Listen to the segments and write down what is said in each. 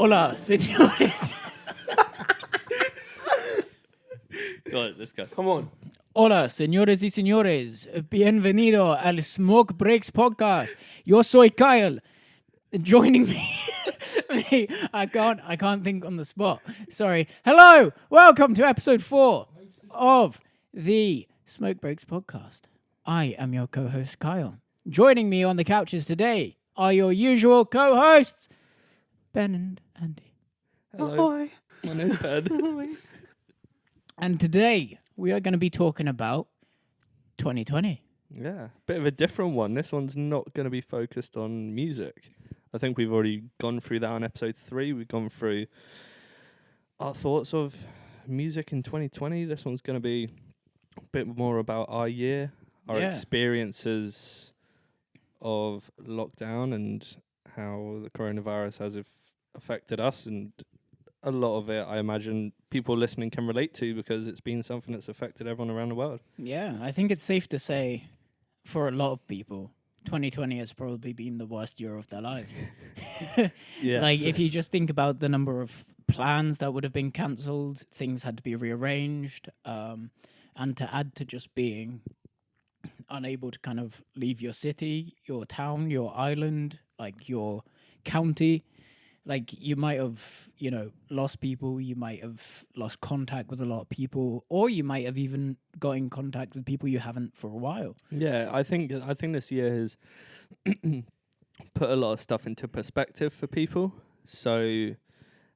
Hola, señores. Go on, let's go. Come on. Hola, señores y señores. Bienvenido al Smoke Breaks podcast. Yo soy Kyle. Joining me, I can't think on the spot. Sorry. Hello, welcome to episode 4 of the Smoke Breaks podcast. I am your co-host Kyle. Joining me on the couches today are your usual co-hosts, Ben and Andy. Hello. Hi. My name's Ben. And today we are going to be talking about 2020. Yeah, bit of a different one. This one's not going to be focused on music. I think we've already gone through that on episode 3. We've gone through our thoughts of music in 2020. This one's going to be a bit more about our year, our experiences of lockdown and how the coronavirus has affected us. And a lot of it, I imagine, people listening can relate to because it's been something that's affected everyone around the world. Yeah, I think it's safe to say for a lot of people, 2020 has probably been the worst year of their lives. Yes. Like, if you just think about the number of plans that would have been cancelled, things had to be rearranged, and to add to just being unable to kind of leave your city, your town, your island, like your county. Like, you might have, lost people, you might have lost contact with a lot of people, or you might have even got in contact with people you haven't for a while. Yeah, I think this year has put a lot of stuff into perspective for people. So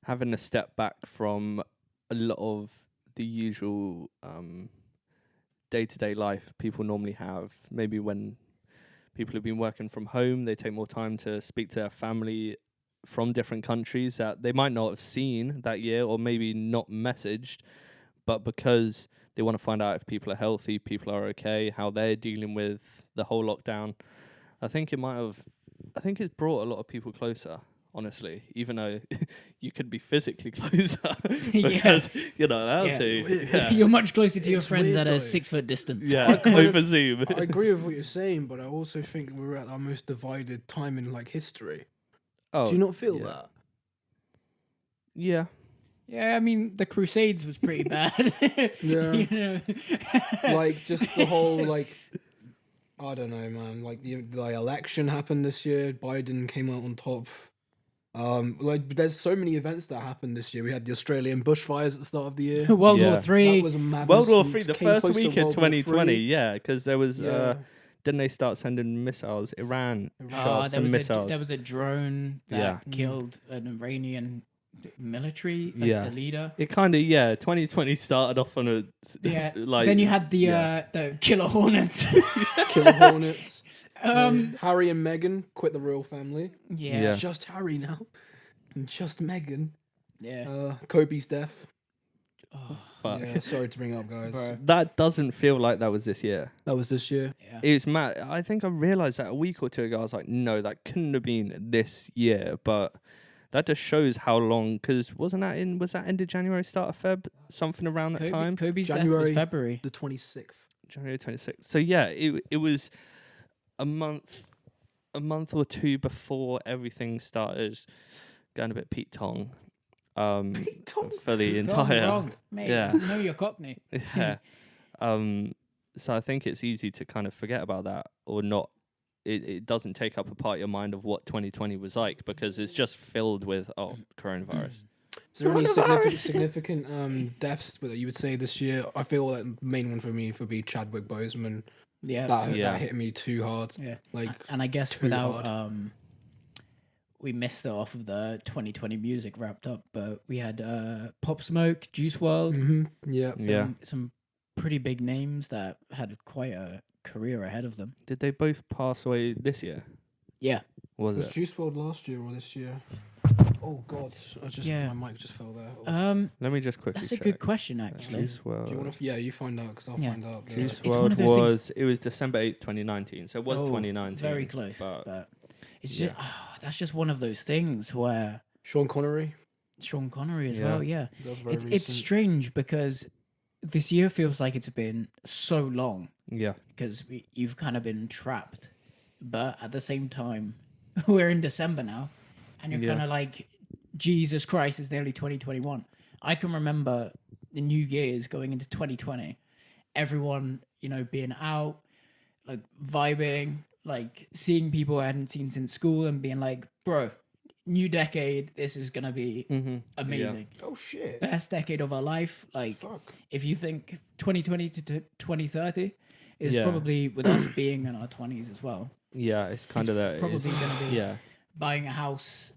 having to step back from a lot of the usual day-to-day life people normally have. Maybe when people have been working from home, they take more time to speak to their family from different countries that they might not have seen that year or maybe not messaged, but because they want to find out if people are healthy, people are okay, how they're dealing with the whole lockdown. I think it's brought a lot of people closer, honestly, even though you could be physically closer because you're not allowed to. Yeah. You're much closer to your It's friends weird at a though. 6-foot distance. Yeah, over Zoom. I agree with what you're saying, but I also think we're at our most divided time in history. Oh, Do you not feel yeah. that? Yeah. Yeah, I mean, the Crusades was pretty bad. Yeah. Just the whole I don't know, man. The election happened this year. Biden came out on top. There's so many events that happened this year. We had the Australian bushfires at the start of the year. World Yeah. War Three. That was a madness. World War We Three, the came first close to week in World War 2020, III. yeah, because there was Yeah. didn't they start sending missiles? Iran shot There some was missiles. there was a drone that Yeah. killed an Iranian military, Yeah. the leader. It kind of 2020 started off on a Yeah. like. Then you had the killer hornets. Killer Hornets. um. Harry and Meghan quit the royal family. Yeah. Yeah. It's just Harry now. And just Meghan. Yeah. Kobe's death. Oh, Fuck. Yeah, sorry to bring it up, guys. bro. That doesn't feel like that was this year. That was this year. Yeah. It's mad. I think I realized that a week or two ago. I was like, no, that couldn't have been this year. But that just shows how long. Because was that end of January, start of Feb, something around that time? Kobe's death January was February. The 26th. January 26th. So yeah, it was a month or two before everything started going a bit Pete Tong. Pete Tong? For the Wrong, entire wrong, mate. yeah. You know you're Cockney. yeah. So I think it's easy to kind of forget about that or not. It doesn't take up a part of your mind of what 2020 was like because it's just filled with coronavirus. Is there any significant deaths that you would say this year? I feel like the main one for me would be Chadwick Boseman. Yeah. That hit me too hard. Yeah. Like, and I guess too without hard. we missed it off of the 2020 music wrapped up, but we had Pop Smoke, Juice WRLD, Yeah. some pretty big names that had quite a career ahead of them. Did they both pass away this year? Yeah. Was Was it? Juice WRLD last year or this year? Oh God! My mic just fell there. Let me just quickly. That's a check. good question, actually. Juice WRLD. Do you want to? Yeah, you find out because I'll find out. Juice It's one of WRLD those things- was December 8th, 2019. So it was 2019. Very close, But but it's just that's just one of those things where Sean Connery. Sean Connery as Yeah. well. Yeah, That was very it's recent. strange because this year feels like it's been so long yeah. because you've kind of been trapped, but at the same time, we're in December now, and you're Yeah. kind of like Jesus Christ, it's nearly 2021. I can remember the New Year's going into 2020, everyone, being out, like vibing, like seeing people I hadn't seen since school and being like, bro, new decade, this is going to be amazing. Oh, shit. Best decade of our life. Like, Fuck. if you think 2020 to 2030 is probably with us being in our 20s as well. Yeah, it's kind of that. Probably going to be Yeah. buying a house,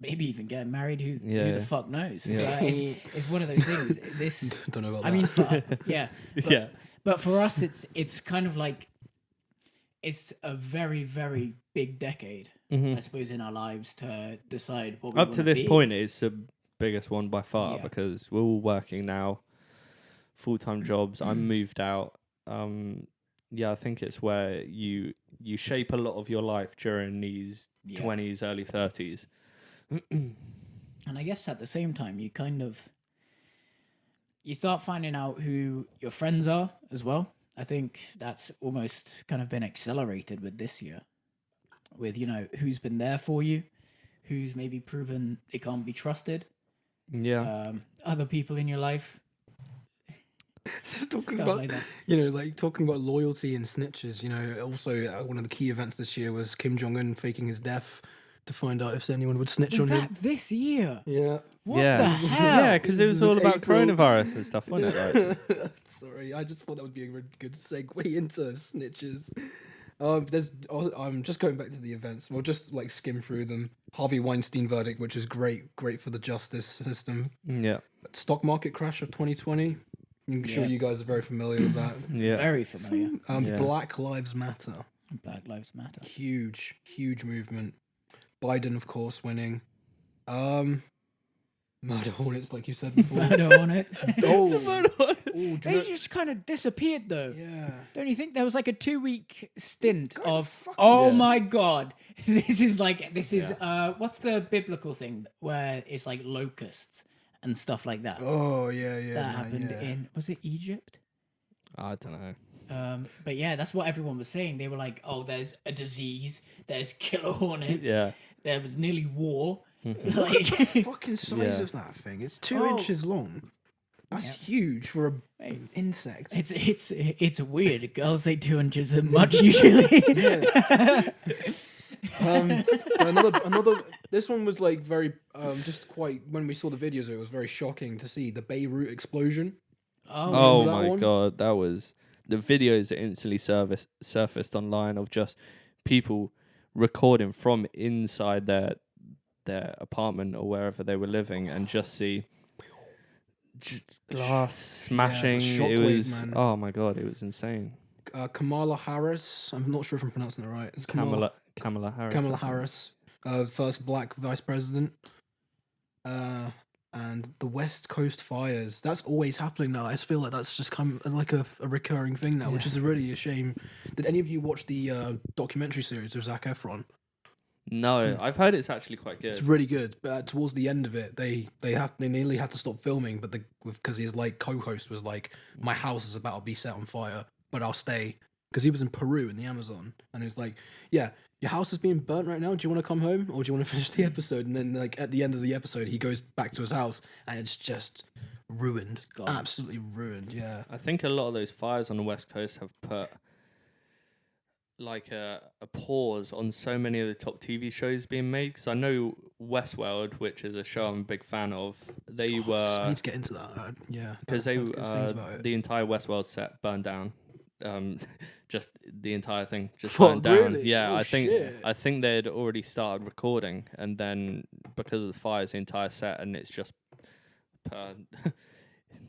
maybe even getting married. Who the fuck knows? Yeah. It's one of those things. This, Don't know about that. I mean, Yeah. But for us, it's kind of like it's a very, very big decade, I suppose, in our lives to decide what we Up to wanna this be. point, it's the biggest one by far Yeah. because we're all working now, full-time jobs. I'm moved out. I think it's where you shape a lot of your life during these 20s, early 30s. And I guess at the same time, you start finding out who your friends are as well. I think that's almost kind of been accelerated with this year, with who's been there for you, who's maybe proven they can't be trusted. Yeah. Other people in your life. Just talking Stuff about, like that. like talking about loyalty and snitches. Also one of the key events this year was Kim Jong-un faking his death to find out if anyone would snitch Was on that him. this year? Yeah. What Yeah. the hell? Yeah, because it This was is all in about April. coronavirus and stuff, wasn't it? Like, Sorry, I just thought that would be a really good segue into snitches. I'm just going back to the events. We'll just like skim through them. Harvey Weinstein verdict, which is great for the justice system. yeah. Stock market crash of 2020. I'm sure Yeah. you guys are very familiar with that. Yeah. Very familiar. Yeah. Black Lives Matter. Black Lives Matter. Huge movement. Biden, of course, winning. Murder hornets, like you said before. Murder on it. Oh, They just kind of disappeared, though. yeah. Don't you think there was like a 2-week stint guys are of fucking- my god, this is what's the biblical thing where it's like locusts and stuff like that? Oh, yeah. That happened in, was it Egypt? I don't know. But yeah, that's what everyone was saying. They were like, oh, there's a disease, there's killer hornets, Yeah. there was nearly war. Like, the fucking size Yeah. of that thing. It's 2 Oh. inches long. That's huge for a insect. It's weird. Girls say 2 inches are much usually. Another. This one was like very just quite. When we saw the videos, it was very shocking to see the Beirut explosion. Oh remember that my one? god, that was the videos that instantly surfaced online of just people recording from inside their apartment or wherever they were living and just see just glass smashing. It shockwave, was man. oh my god, it was insane. Kamala Harris. I'm not sure if I'm pronouncing it right. It's Kamala Harris. Kamala Harris, first black vice president. And the West Coast fires. That's always happening now. I just feel like that's just kind of like a recurring thing now, which is really a shame. Did any of you watch the documentary series of Zac Efron? No, I've heard it's actually quite good. It's really good. But towards the end of it, they nearly had to stop filming, but because his like co-host was like, "My house is about to be set on fire, but I'll stay." Because he was in Peru in the Amazon, and he was like, "Yeah, your house is being burnt right now. Do you want to come home, or do you want to finish the episode?" And then like at the end of the episode, he goes back to his house, and it's just ruined, absolutely ruined. Yeah. I think a lot of those fires on the West Coast have put like a pause on so many of the top TV shows being made. Because I know Westworld, which is a show I'm a big fan of, they I were need to get into that. Yeah. because I've heard good things about it. the entire Westworld set burned down. Just the entire thing just Fuck, burned down. really? Yeah, Oh, I think shit. they'd already started recording, and then because of the fires, the entire set and it's just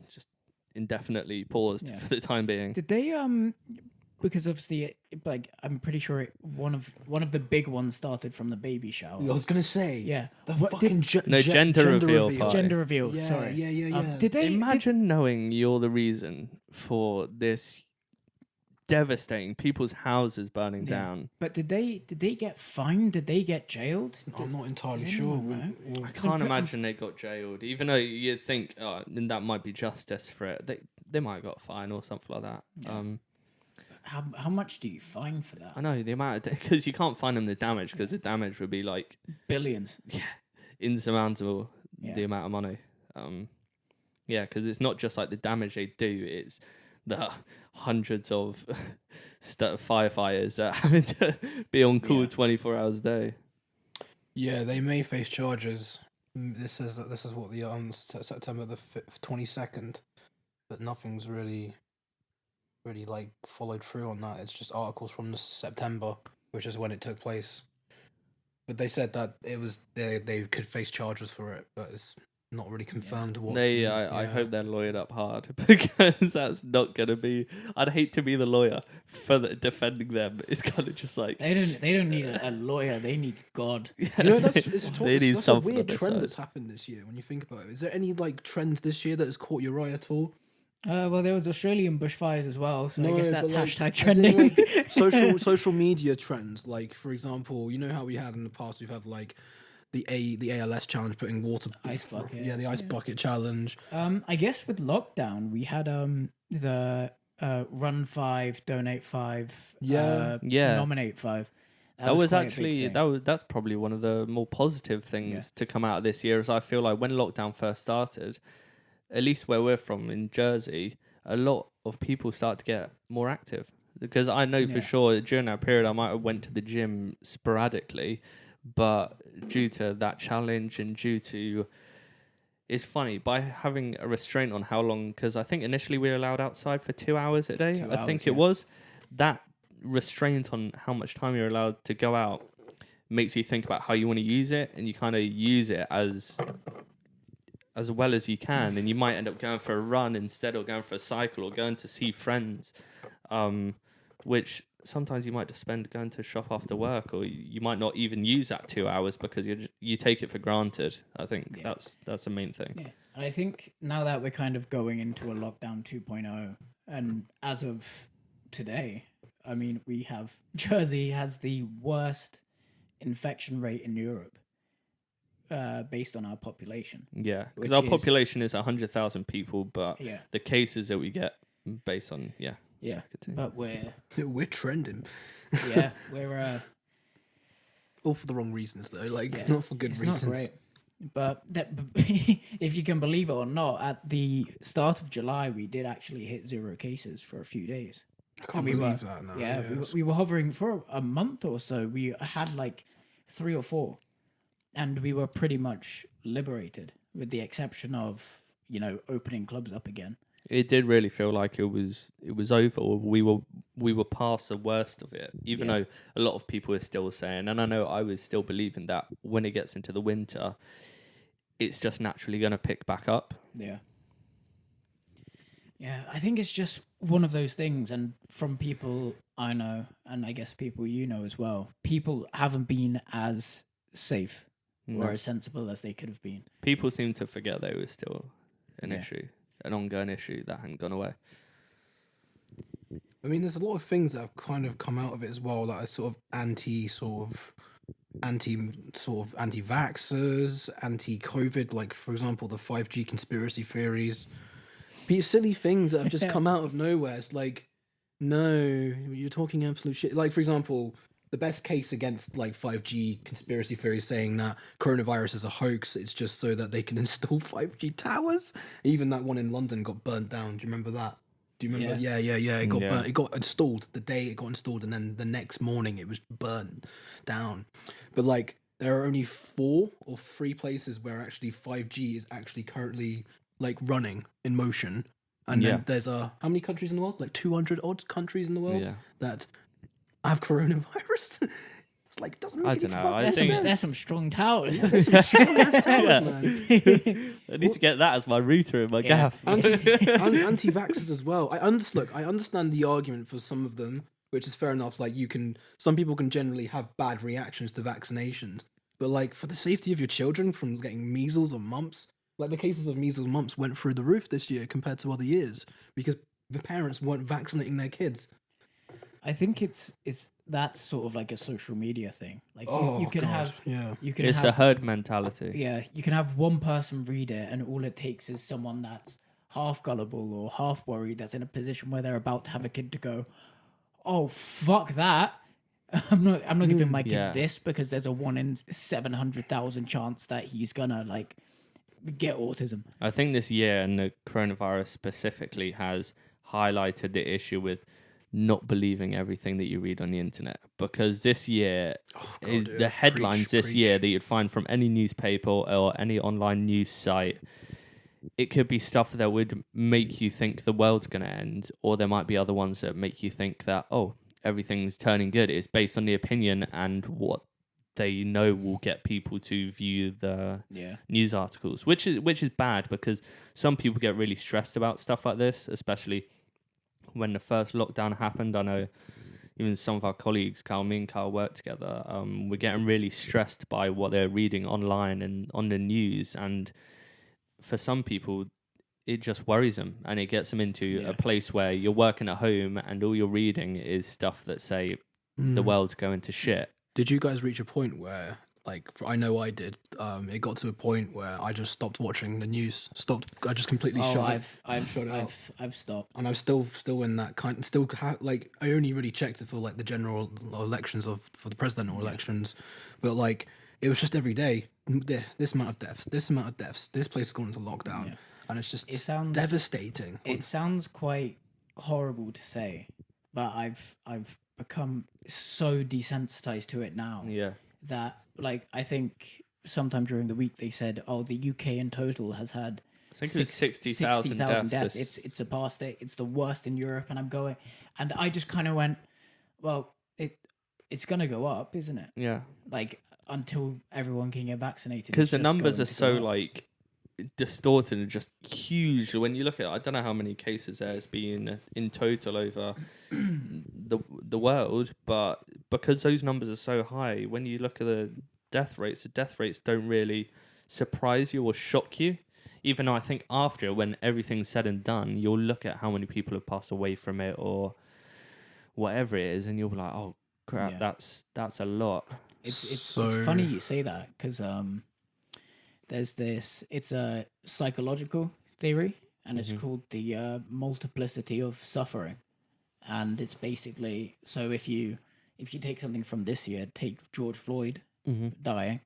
just indefinitely paused Yeah. for the time being. Did they because obviously like I'm pretty sure one of the big ones started from the baby shower. I was gonna say. Yeah. The What fucking gender reveal part. Gender reveal. Yeah, Sorry. yeah. Did they Imagine knowing you're the reason for this devastating people's houses burning down. But did they get fined? Did they get jailed? I'm not entirely does sure. anyone know? I can't imagine they got jailed, even though you'd think that might be justice for it. They might have got a fine or something like that. How much do you fine for that? I know the amount of because you can't fine them the damage because the damage would be like Billions. insurmountable, Yeah. the amount of money. Yeah, because it's not just like the damage they do, it's the hundreds of firefighters that having to be on call Yeah. 24 hours a day. Yeah, they may face charges. This is what the September the 22nd, but nothing's really like followed through on that. It's just articles from the September, which is when it took place. But they said that it was they could face charges for it, but it's not really confirmed. I hope they're lawyered up hard because that's not gonna be. I'd hate to be the lawyer for defending them. It's kind of just like They don't need a lawyer. They need God. You know, that's they need that's a something on weird their trend side. that's happened this year when you think about it. Is there any like trends this year that has caught your eye at all? Well, there was Australian bushfires as well, so I No, guess that's but, like, hashtag as in, trending. like, social media trends. Like, for example, you know how we had in the past, we've had like the ALS challenge, putting water Ice bucket. Yeah, the ice bucket challenge. I guess with lockdown, we had the Run 5, Donate 5, Yeah. Nominate 5. That was quite a big actually thing. that's probably one of the more positive things to come out of this year. As I feel like when lockdown first started, at least where we're from in Jersey, a lot of people start to get more active. Because I know for sure during that period I might have went to the gym sporadically, but due to that challenge and due to, it's funny, by having a restraint on how long, because I think initially we were allowed outside for 2 hours a day. 2 I think hours, it was that restraint on how much time you're allowed to go out makes you think about how you want to use it, and you kind of use it as well as you can, and you might end up going for a run instead, or going for a cycle, or going to see friends, which sometimes you might just spend going to shop after work, or you might not even use that 2 hours because you take it for granted. I think that's the main thing. Yeah, and I think now that we're kind of going into a lockdown 2.0, and as of today, I mean, Jersey has the worst infection rate in Europe, based on our population. Yeah, because Which our is- population is 100,000 people, but Yeah, the cases that we get based on yeah, but We're trending, we're all for the wrong reasons though. Like, Yeah, not for good it's reasons. not great. But if you can believe it or not, at the start of July, we did actually hit 0 cases for a few days. I can't we believe were- that now. Yeah, Yes. we were hovering for a month or so. We had like 3 or 4, and we were pretty much liberated, with the exception of opening clubs up again. it did really feel like it was over. Or we were past the worst of it, even though a lot of people are still saying, and I know I was still believing that when it gets into the winter, it's just naturally going to pick back up. Yeah. Yeah, I think it's just one of those things, and from people I know, and I guess people you know as well, people haven't been as safe or No. as sensible as they could have been. People seem to forget that it was still an Yeah. issue, an ongoing issue that hadn't gone away. I mean, there's a lot of things that have kind of come out of it as well, that are sort of anti-vaxxers, anti-COVID. Like, for example, the 5G conspiracy theories. Silly things that have just come out of nowhere. It's like, no, you're talking absolute shit. Like, for example, the best case against like 5G conspiracy theories saying that coronavirus is a hoax, it's just so that they can install 5G towers. Even that one in London got burnt down. Do you remember that? Do you remember? Yeah. It got burnt. It got installed the day it got installed, and then the next morning it was burnt down. But like, there are only 4 or 3 places where actually 5G is actually currently like running in motion. And then there's how many countries in the world? Like 200 odd countries in the world that have coronavirus. It's like, it doesn't make I any don't know, fucking I think- sense. There's some strong towers. There's some strong-ass towers, man. I need to get that as my router in my Yeah. gaff. Anti-vaxxers as well. I understand the argument for some of them, which is fair enough. Like, some people can generally have bad reactions to vaccinations, but like, for the safety of your children from getting measles or mumps, like the cases of measles and mumps went through the roof this year compared to other years because the parents weren't vaccinating their kids. I think that's sort of like a social media thing. Like Oh, you can God, have yeah. you can It's have a herd mentality. Yeah, you can have one person read it, and all it takes is someone that's half gullible or half worried, that's in a position where they're about to have a kid, to go, "Oh, fuck that," I'm not giving my kid Yeah. this because there's a 1 in 700,000 chance that he's gonna like get autism. I think this year and the coronavirus specifically has highlighted the issue with not believing everything that you read on the internet, because this year the headlines this year that you'd find from any newspaper or any online news site, it could be stuff that would make you think the world's going to end, or there might be other ones that make you think that, oh, everything's turning good. It's based on the opinion and what they know will get people to view the news articles, which is bad, because some people get really stressed about stuff like this, especially when the first lockdown happened. I know even some of our colleagues, me and Carl work together, we're getting really stressed by what they're reading online and on the news, and for some people it just worries them, and it gets them into a place where you're working at home and all you're reading is stuff that say the world's going to shit. Did you guys reach a point where, like, I know I did, it got to a point where I just stopped watching the news. I just completely shut it. I've stopped. And I'm still in that kind. Like, I only really checked it for like the general elections for the presidential elections, but like it was just every day. This amount of deaths. This amount of deaths. This place is going into lockdown, and it sounds devastating. It sounds quite horrible to say, but I've become so desensitized to it now. That, like, I think sometime during the week they said, oh, the UK in total has had, I think it was 60,000 deaths. It's surpassed it. It's the worst in Europe, and I just kind of went, well, it's gonna go up, isn't it? Yeah. Like, until everyone can get vaccinated. Because the numbers are so like distorted and just huge. When you look at, I don't know how many cases there's been in total over the world, but because those numbers are so high, when you look at the death rates don't really surprise you or shock you. Even though I think after, when everything's said and done, you'll look at how many people have passed away from it or whatever it is, and you'll be like, oh crap, that's a lot. It's funny you say that, because there's this, it's a psychological theory, and it's called the multiplicity of suffering. And it's basically, so if you take something from this year, take George Floyd dying,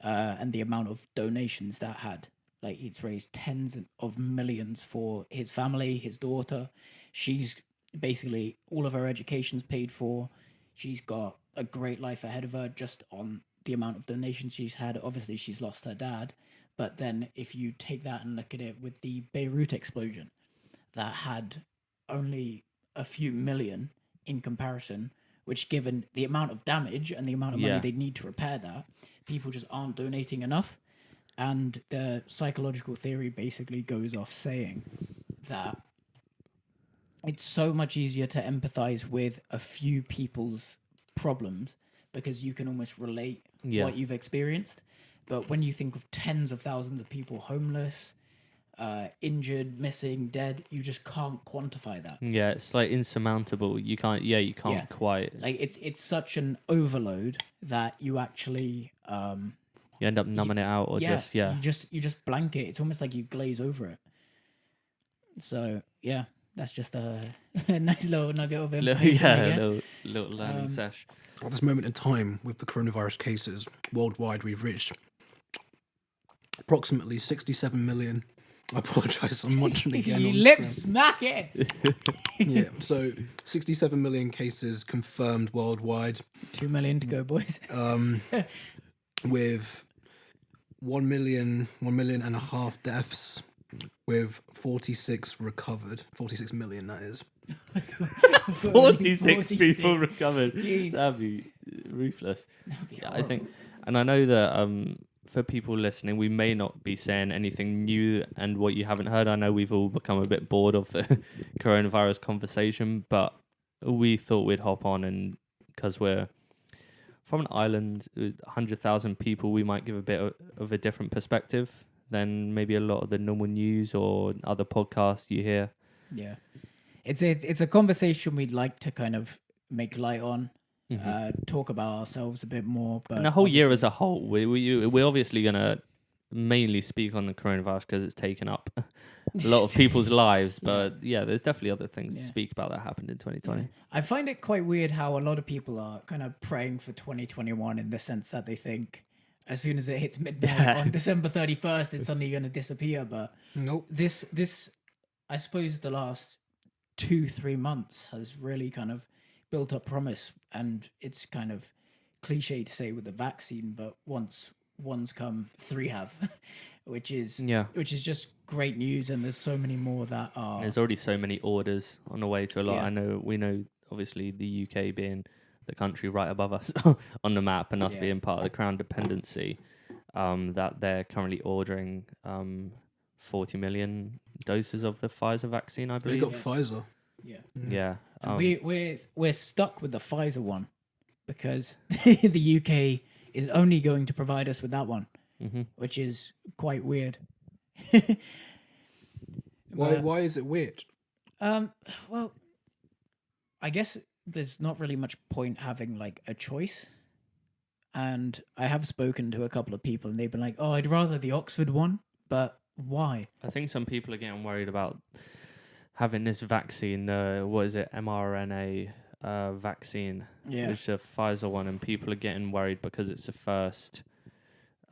and the amount of donations that had, like, it's raised tens of millions for his family, his daughter. She's basically, all of her education's paid for. She's got a great life ahead of her just on the amount of donations she's had. Obviously, she's lost her dad. But then if you take that and look at it with the Beirut explosion, that had only a few million in comparison, which, given the amount of damage and the amount of money they need to repair that, people just aren't donating enough. And the psychological theory basically goes off saying that it's so much easier to empathize with a few people's problems because you can almost relate what you've experienced. But when you think of tens of thousands of people homeless, injured, missing, dead, you just can't quantify that. Yeah, it's like insurmountable. You can't quite. Like, it's such an overload that you actually you end up numbing it out, or you just blank it. It's almost like you glaze over it. So yeah, that's just a nice little nugget of information. Little learning sesh. At this moment in time, with the coronavirus cases worldwide, we've reached approximately 67 million. I apologise, I'm watching again. You lip smack it. Yeah, so 67 million cases confirmed worldwide. 2 million to go, boys. With 1 million and a half deaths, with 46 recovered. 46 million, that is. 46 people recovered. Jeez. That'd be ruthless. I think, and I know that for people listening, we may not be saying anything new and what you haven't heard. I know we've all become a bit bored of the coronavirus conversation, but we thought we'd hop on, and because we're from an island with 100,000 people, we might give a bit of a different perspective than maybe a lot of the normal news or other podcasts you hear. Yeah. It's a conversation we'd like to kind of make light on, talk about ourselves a bit more. But and the whole year as a whole, we're obviously going to mainly speak on the coronavirus because it's taken up a lot of people's lives. But yeah, there's definitely other things to Yeah. speak about that happened in 2020. I find it quite weird how a lot of people are kind of praying for 2021 in the sense that they think as soon as it hits midnight on December 31st, it's suddenly going to disappear. But Nope. this, I suppose, the last 2-3 months has really kind of built up promise, and it's kind of cliche to say with the vaccine, but once one's come, three have, which is just great news. And there's so many more that are. There's already so many orders on the way to a lot. Yeah. We know obviously the UK being the country right above us on the map, and us being part of the Crown dependency, that they're currently ordering 40 million doses of the Pfizer vaccine, I They believe. got Pfizer. Yeah. Yeah. And we're stuck with the Pfizer one because the UK is only going to provide us with that one, which is quite weird. Why is it weird? Well, I guess there's not really much point having like a choice. And I have spoken to a couple of people, and they've been like, "Oh, I'd rather the Oxford one, but why?" I think some people are getting worried about having this vaccine, what is it, mRNA vaccine, Yeah. which is a Pfizer one, and people are getting worried because it's the first.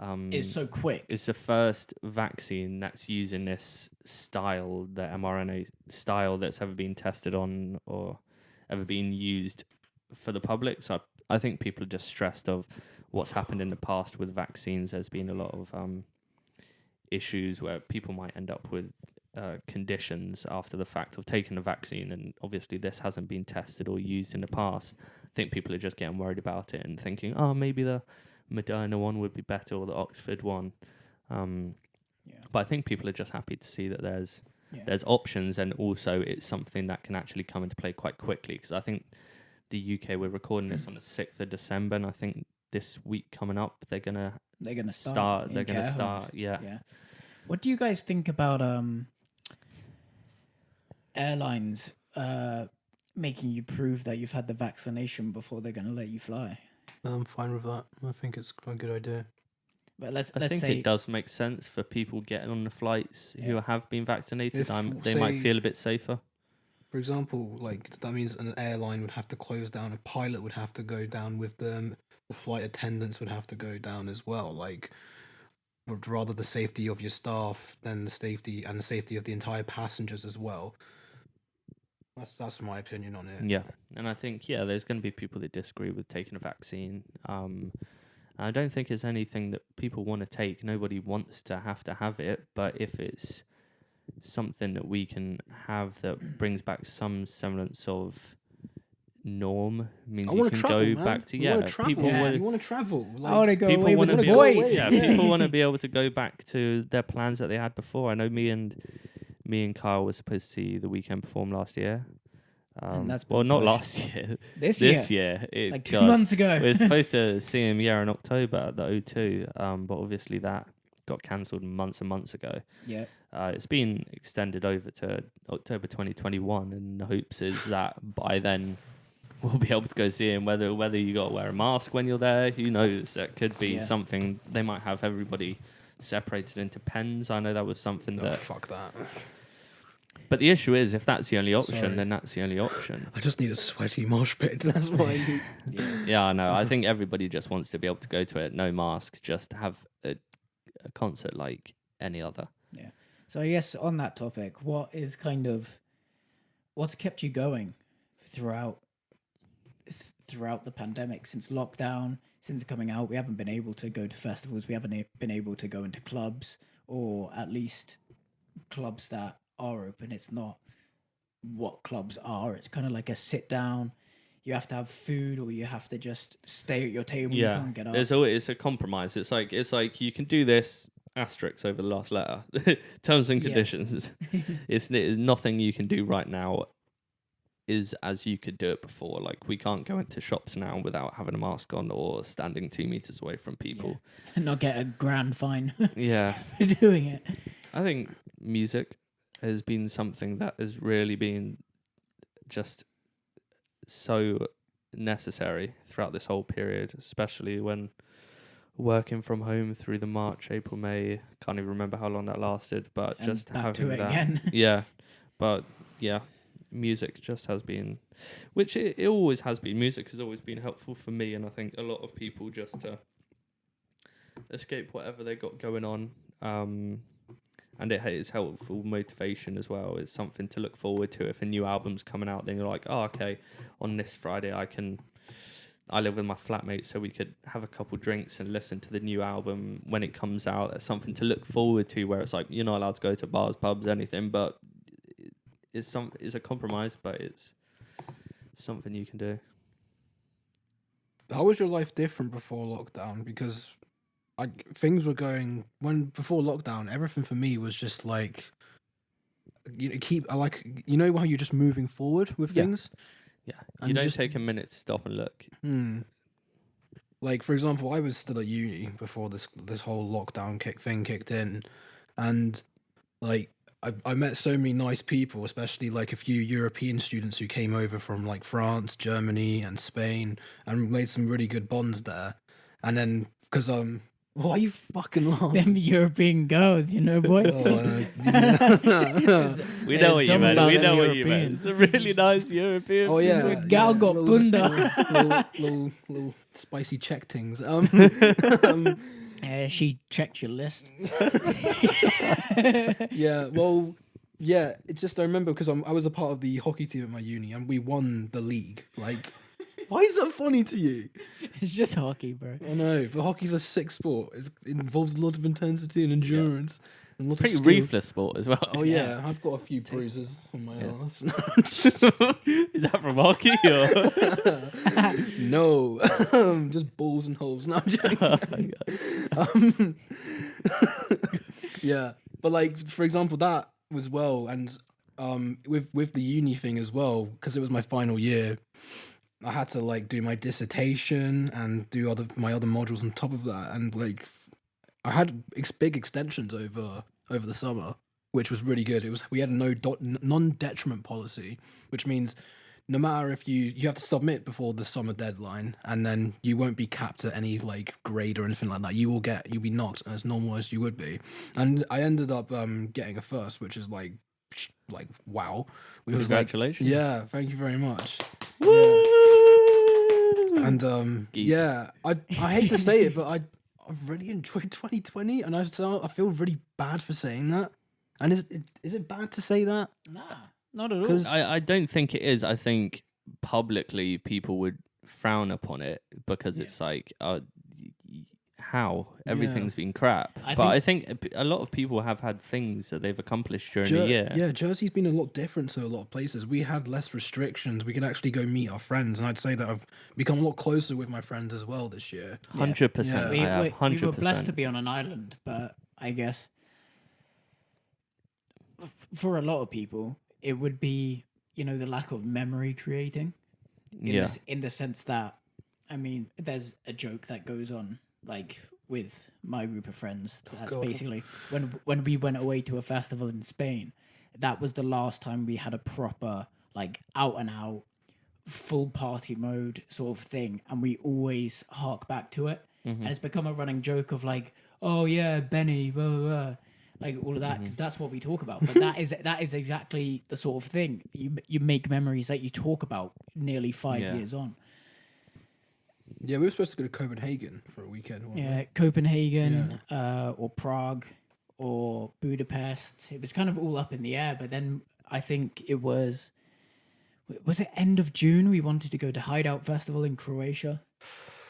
It's so quick. It's the first vaccine that's using this style, the mRNA style, that's ever been tested on or ever been used for the public. So I think people are just stressed of what's happened in the past with vaccines. There's been a lot of issues where people might end up with conditions after the fact of taking a vaccine, and obviously this hasn't been tested or used in the past. I think people are just getting worried about it and thinking, oh, maybe the Moderna one would be better or the Oxford one. But I think people are just happy to see that there's options, and also it's something that can actually come into play quite quickly, because I think the UK, we're recording this on the 6th of December, and I think this week coming up they're gonna start. They're gonna start. Yeah. What do you guys think about airlines making you prove that you've had the vaccination before they're going to let you fly? I'm fine with that. I think it's quite a good idea. But let's I think say it does make sense for people getting on the flights who have been vaccinated. If, They might feel a bit safer. For example, like that means an airline would have to close down, a pilot would have to go down with them, the flight attendants would have to go down as well. Like, would rather the safety of your staff than the safety of the entire passengers as well. That's my opinion on it. Yeah, and I think there's going to be people that disagree with taking a vaccine. I don't think it's anything that people want to take. Nobody wants to have it, but if it's something that we can have that brings back some semblance of norm, means you can go back to You want to travel. I want to go people away with wanna the be boys. People want to be able to go back to their plans that they had before. I know me and Kyle were supposed to see The Weeknd perform last year. And that's well, not pushed. last year. This year. Like 2 months ago. We were supposed to see him in October at the O2, but obviously that got cancelled months and months ago. Yeah. It's been extended over to October 2021, and the hopes is that by then we'll be able to go see him. Whether you got to wear a mask when you're there, who knows? That could be something. They might have everybody separated into pens. I know that was something that. Fuck that. But the issue is, if that's the only option, then that's the only option. I just need a sweaty mosh pit. That's what I need. Yeah, I know. I think everybody just wants to be able to go to it, no masks, just have a concert like any other. Yeah. So I guess on that topic, what's kept you going throughout the pandemic, since lockdown, since coming out? We haven't been able to go to festivals. We haven't been able to go into clubs, or at least clubs that are open. It's not what clubs are. It's kind of like a sit down. You have to have food, or you have to just stay at your table. You can't get up. It's a compromise. It's like you can do this asterisk over the last letter. Terms and conditions. It's nothing you can do right now is as you could do it before. Like, we can't go into shops now without having a mask on or standing 2 meters away from people. And not get a grand fine Yeah. for doing it. I think music has been something that has really been just so necessary throughout this whole period, especially when working from home through the March, April, May. Can't even remember how long that lasted, but And just back having to it that. again. Yeah, but yeah, music just has been, which it always has been. Music has always been helpful for me, and I think a lot of people just to escape whatever they got going on. And it is helpful motivation as well. It's something to look forward to. If a new album's coming out, then you're like, oh, okay, on this Friday I live with my flatmates, so we could have a couple drinks and listen to the new album when it comes out. That's something to look forward to, where it's like, you're not allowed to go to bars, pubs, anything, but it's a compromise, but it's something you can do. How was your life different before lockdown? Because things were going before lockdown. Everything for me was just like, you know how you're just moving forward with Yeah. things. Yeah, And you don't just- take a minute to stop and look. Like, for example, I was still at uni before this whole lockdown thing kicked in, and like I met so many nice people, especially like a few European students who came over from like France, Germany, and Spain, and made some really good bonds there. And then because why are you fucking laughing? Them European girls, you know, boy. We know what you something meant. about We them know what you meant. Europeans. It's a really nice European. Oh yeah, The gal got bunda. little spicy Czech things. She checked your list. Yeah, well, yeah. It's just I remember because I was a part of the hockey team at my uni, and we won the league. Like, why is that funny to you? It's just hockey, bro. I know, but hockey's a sick sport. It involves a lot of intensity and endurance, and lots Pretty of skill. ruthless sport as well. Oh yeah, I've got a few bruises on my Yeah. ass. Is that from hockey or? No, just balls and holes. No, I'm joking. Yeah, but like for example, that was and with the uni thing as well, because it was my final year. I had to like do my dissertation and do my other modules on top of that, and like I had big extensions over the summer, which was really good. We had a non-detriment policy, which means no matter if you have to submit before the summer deadline, and then you won't be capped at any like grade or anything like that. You'll be knocked as normal as you would be, and I ended up getting a first, which is like wow. It was like, Congratulations. yeah, thank you very much. Woo! And yeah, I hate to say it, but I really enjoyed 2020, and I feel really bad for saying that. And is it bad to say that? Nah, not at all. 'Cause- I don't think it is. I think publicly people would frown upon it because it's like, how everything's been crap. I think a lot of people have had things that they've accomplished during the year. Yeah, Jersey's been a lot different to a lot of places. We had less restrictions. We could actually go meet our friends, and I'd say that I've become a lot closer with my friends as well this year. 100%. Yeah. I have we 100%. were blessed to be on an island, but I guess for a lot of people, it would be, the lack of memory creating. In the sense that, I mean, there's a joke that goes on, like, with my group of friends. That's God. basically, when we went away to a festival in Spain, that was the last time we had a proper, like, out-and-out, full party mode sort of thing, and we always hark back to it. And it's become a running joke of, like, oh, yeah, Benny, blah, blah, blah. Like all of that, because that's what we talk about. But that is exactly the sort of thing you make memories that you talk about nearly 5 years on. Yeah, we were supposed to go to Copenhagen for a weekend. weren't we? Yeah, Copenhagen, or Prague, or Budapest. It was kind of all up in the air. But then I think it was it end of June? We wanted to go to Hideout Festival in Croatia.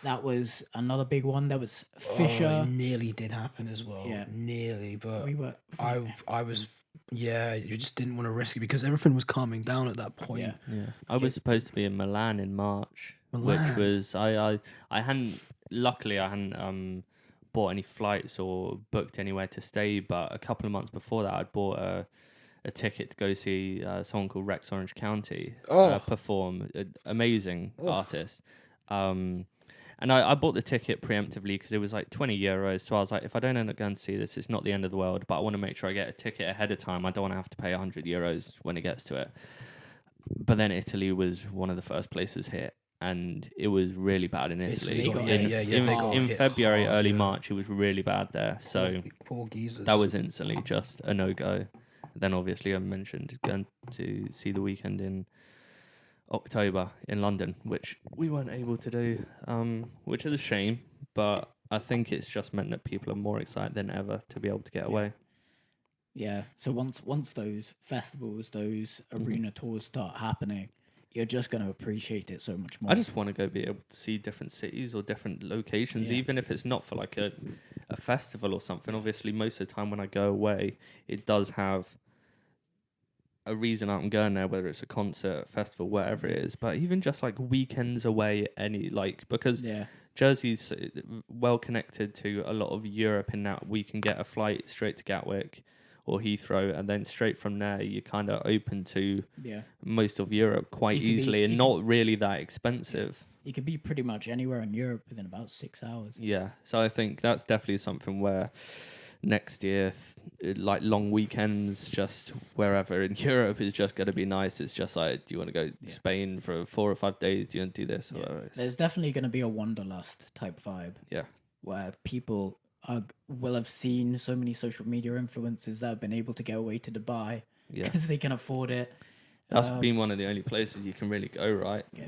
That was another big one. There was Fisher. It nearly did happen as well. Yeah. Nearly, but I was. Yeah, you just didn't want to risk it because everything was calming down at that point. Yeah. I was supposed to be in Milan in March, which was I hadn't. Luckily, I hadn't bought any flights or booked anywhere to stay. But a couple of months before that, I'd bought a ticket to go see someone called Rex Orange County perform. An amazing artist. And I bought the ticket preemptively because it was like €20. So I was like, if I don't end up going to see this, it's not the end of the world. But I want to make sure I get a ticket ahead of time. I don't want to have to pay €100 when it gets to it. But then Italy was one of the first places hit. and it was really bad in Italy. Italy got In hit February, hard, early yeah. March, it was really bad there. So poor geezers. that was instantly just a no-go. Then obviously I mentioned going to see The Weeknd in October in London, which we weren't able to do, which is a shame, but I think it's just meant that people are more excited than ever to be able to get away. Yeah. So once those festivals, those arena tours start happening, you're just going to appreciate it so much more. I just want to go be able to see different cities or different locations, even if it's not for like a festival or something. Obviously, most of the time when I go away, it does have a reason I'm going there, whether it's a concert, festival, whatever it is. But even just like weekends away, because Jersey's well connected to a lot of Europe in that we can get a flight straight to Gatwick or Heathrow, and then straight from there you're kind of open to most of Europe quite easily and not really that expensive. You could be pretty much anywhere in Europe within about 6 hours. Yeah, so I think that's definitely something where next year, like long weekends, just wherever in Europe is just going to be nice. It's just like, do you want to go to Spain for 4 or 5 days? Do you want to do this? Yeah. Or There's definitely going to be a wanderlust type vibe. Yeah. Where people will have seen so many social media influencers that have been able to get away to Dubai because they can afford it. That's been one of the only places you can really go, right? Yeah.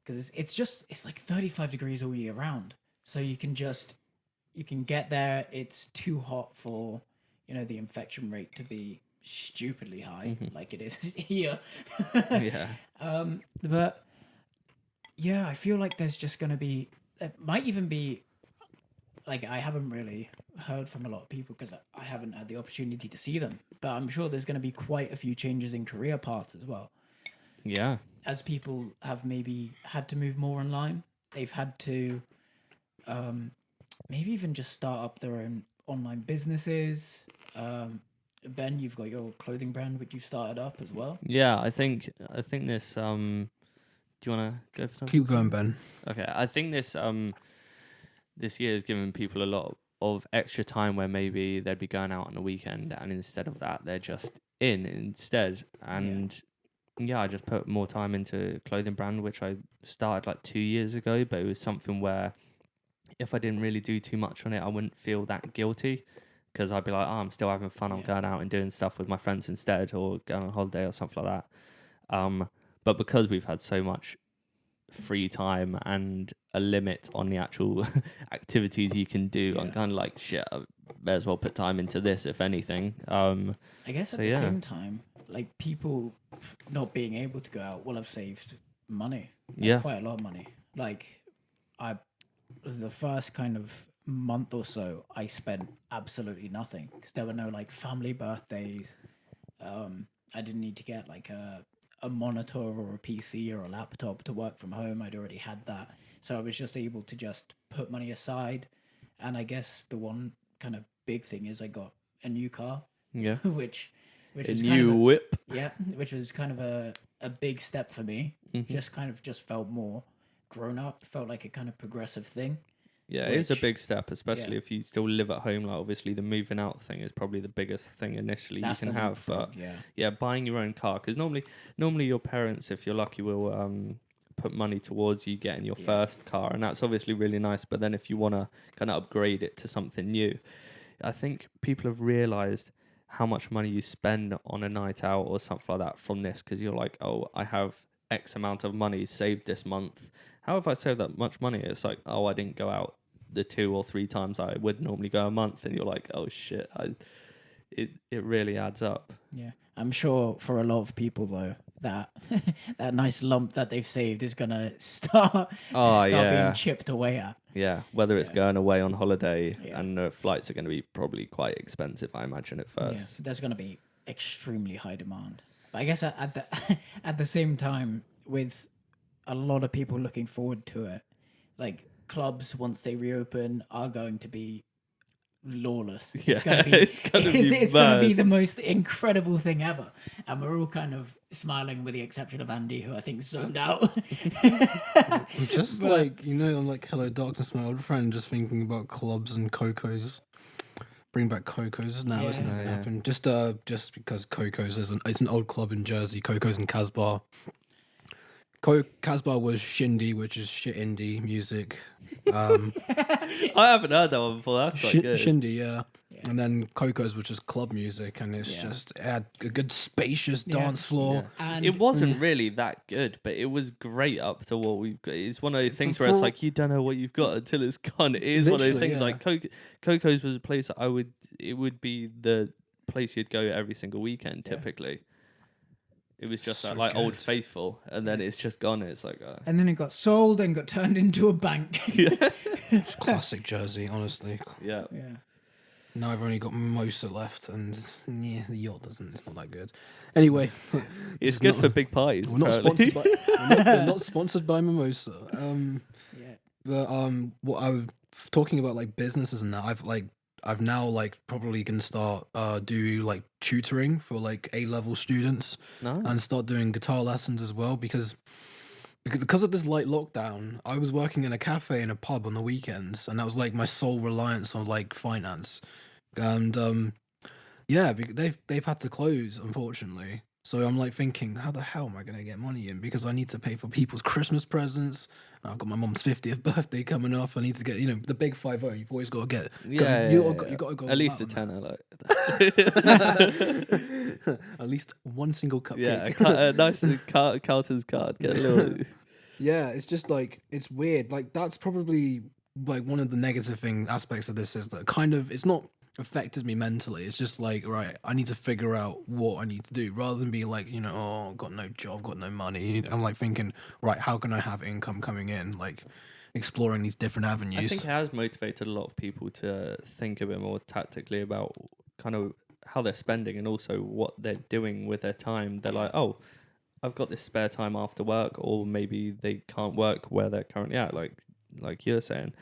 Because it's like 35 degrees all year round. So you can get there. It's too hot for, the infection rate to be stupidly high like it is here. Yeah. But yeah, I feel like there's just going to be, it might even be, like, I haven't really heard from a lot of people because I haven't had the opportunity to see them. But I'm sure there's going to be quite a few changes in career paths as well. Yeah. As people have maybe had to move more online, they've had to maybe even just start up their own online businesses. Ben, you've got your clothing brand, which you started up as well. Yeah, I think this. Do you want to go for something? Keep going, Ben. Okay, I think this year has given people a lot of extra time where maybe they'd be going out on the weekend, and instead of that, they're just in instead. And I just put more time into clothing brand, which I started like 2 years ago, but it was something where if I didn't really do too much on it, I wouldn't feel that guilty because I'd be like, I'm still having fun. I'm going out and doing stuff with my friends instead, or going on holiday or something like that. But because we've had so much free time and a limit on the actual activities you can do, I'm kind of like, shit, I may as well put time into this, if anything. I guess at the same time, like, people not being able to go out will have saved money. Quite a lot of money. Like, the first kind of month or so, I spent absolutely nothing because there were no like family birthdays. I didn't need to get like a monitor or a PC or a laptop to work from home. I'd already had that, so I was just able to just put money aside. And I guess the one kind of big thing is I got a new car. Yeah. which a was new kind of whip. Yeah, which was kind of a big step for me. Just felt more grown up. Felt like a kind of progressive thing. Yeah, it is a big step, especially if you still live at home. Like, obviously, the moving out thing is probably the biggest thing initially you can have. But buying your own car, because normally your parents, if you're lucky, will put money towards you getting your first car, and that's obviously really nice. But then if you want to kind of upgrade it to something new, I think people have realised how much money you spend on a night out or something like that from this, because you're like, oh, I have X amount of money saved this month. How have I saved that much money? It's like, oh, I didn't go out the 2 or 3 times I would normally go a month, and you're like, oh shit, it really adds up. Yeah, I'm sure for a lot of people though, that that nice lump that they've saved is gonna start being chipped away at. Yeah, whether it's going away on holiday, and the flights are going to be probably quite expensive, I imagine, at first. Yeah, there's going to be extremely high demand. But I guess at the same time, with a lot of people looking forward to it, like, clubs, once they reopen, are going to be lawless. Yeah, it's going to be the most incredible thing ever. And we're all kind of smiling with the exception of Andy, who I think zoned out. I'm just I'm like, hello darkness, my old friend, just thinking about clubs and Coco's. Bring back Coco's. Now it's not going to happen. Just because Coco's it's an old club in Jersey, Coco's and Casbah. Casbah was Shindy, which is shit indie music. I haven't heard that one before. That's quite good. Shindy, yeah. And then Coco's, which is club music, and it's just it had a good spacious dance floor. Yeah. And It wasn't really that good, but it was great up to what we've got. It's one of those things where it's like you don't know what you've got until it's gone. It is one of those things like Coco's was a place that it would be the place you'd go every single weekend typically. It was just So like Old good. Faithful, and then it's just gone. It's like, and then it got sold and got turned into a bank. Classic Jersey, honestly. yeah. Now I've only got Mimosa left, and the yacht doesn't. It's not that good. Anyway, It's good for big parties. we're not apparently. sponsored by. We're not sponsored by Mimosa. But what I was talking about, like businesses and that, I've now like probably gonna start do like tutoring for like A-level students Nice. and start doing guitar lessons as well because of this light lockdown. I was working in a cafe and a pub on the weekends, and that was like my sole reliance on like finance. And they've had to close, unfortunately. So I'm like thinking, how the hell am I gonna get money in? Because I need to pay for people's Christmas presents. I've got my mom's 50th birthday coming up. I need to get, the big 50. You've always got to get. You got to go at least a all out on tenner. Like. at least one single cupcake. Yeah, a nice Carlton's card. Get a little. Yeah, it's just like it's weird. Like that's probably like one of the negative aspects of this is that kind of it's not affected me mentally. It's just like, right, I need to figure out what I need to do rather than be like, oh, I've got no job, got no money. I'm like thinking, right, how can I have income coming in? Like exploring these different avenues. I think it has motivated a lot of people to think a bit more tactically about kind of how they're spending and also what they're doing with their time. They're like, oh, I've got this spare time after work, or maybe they can't work where they're currently at, like you're saying.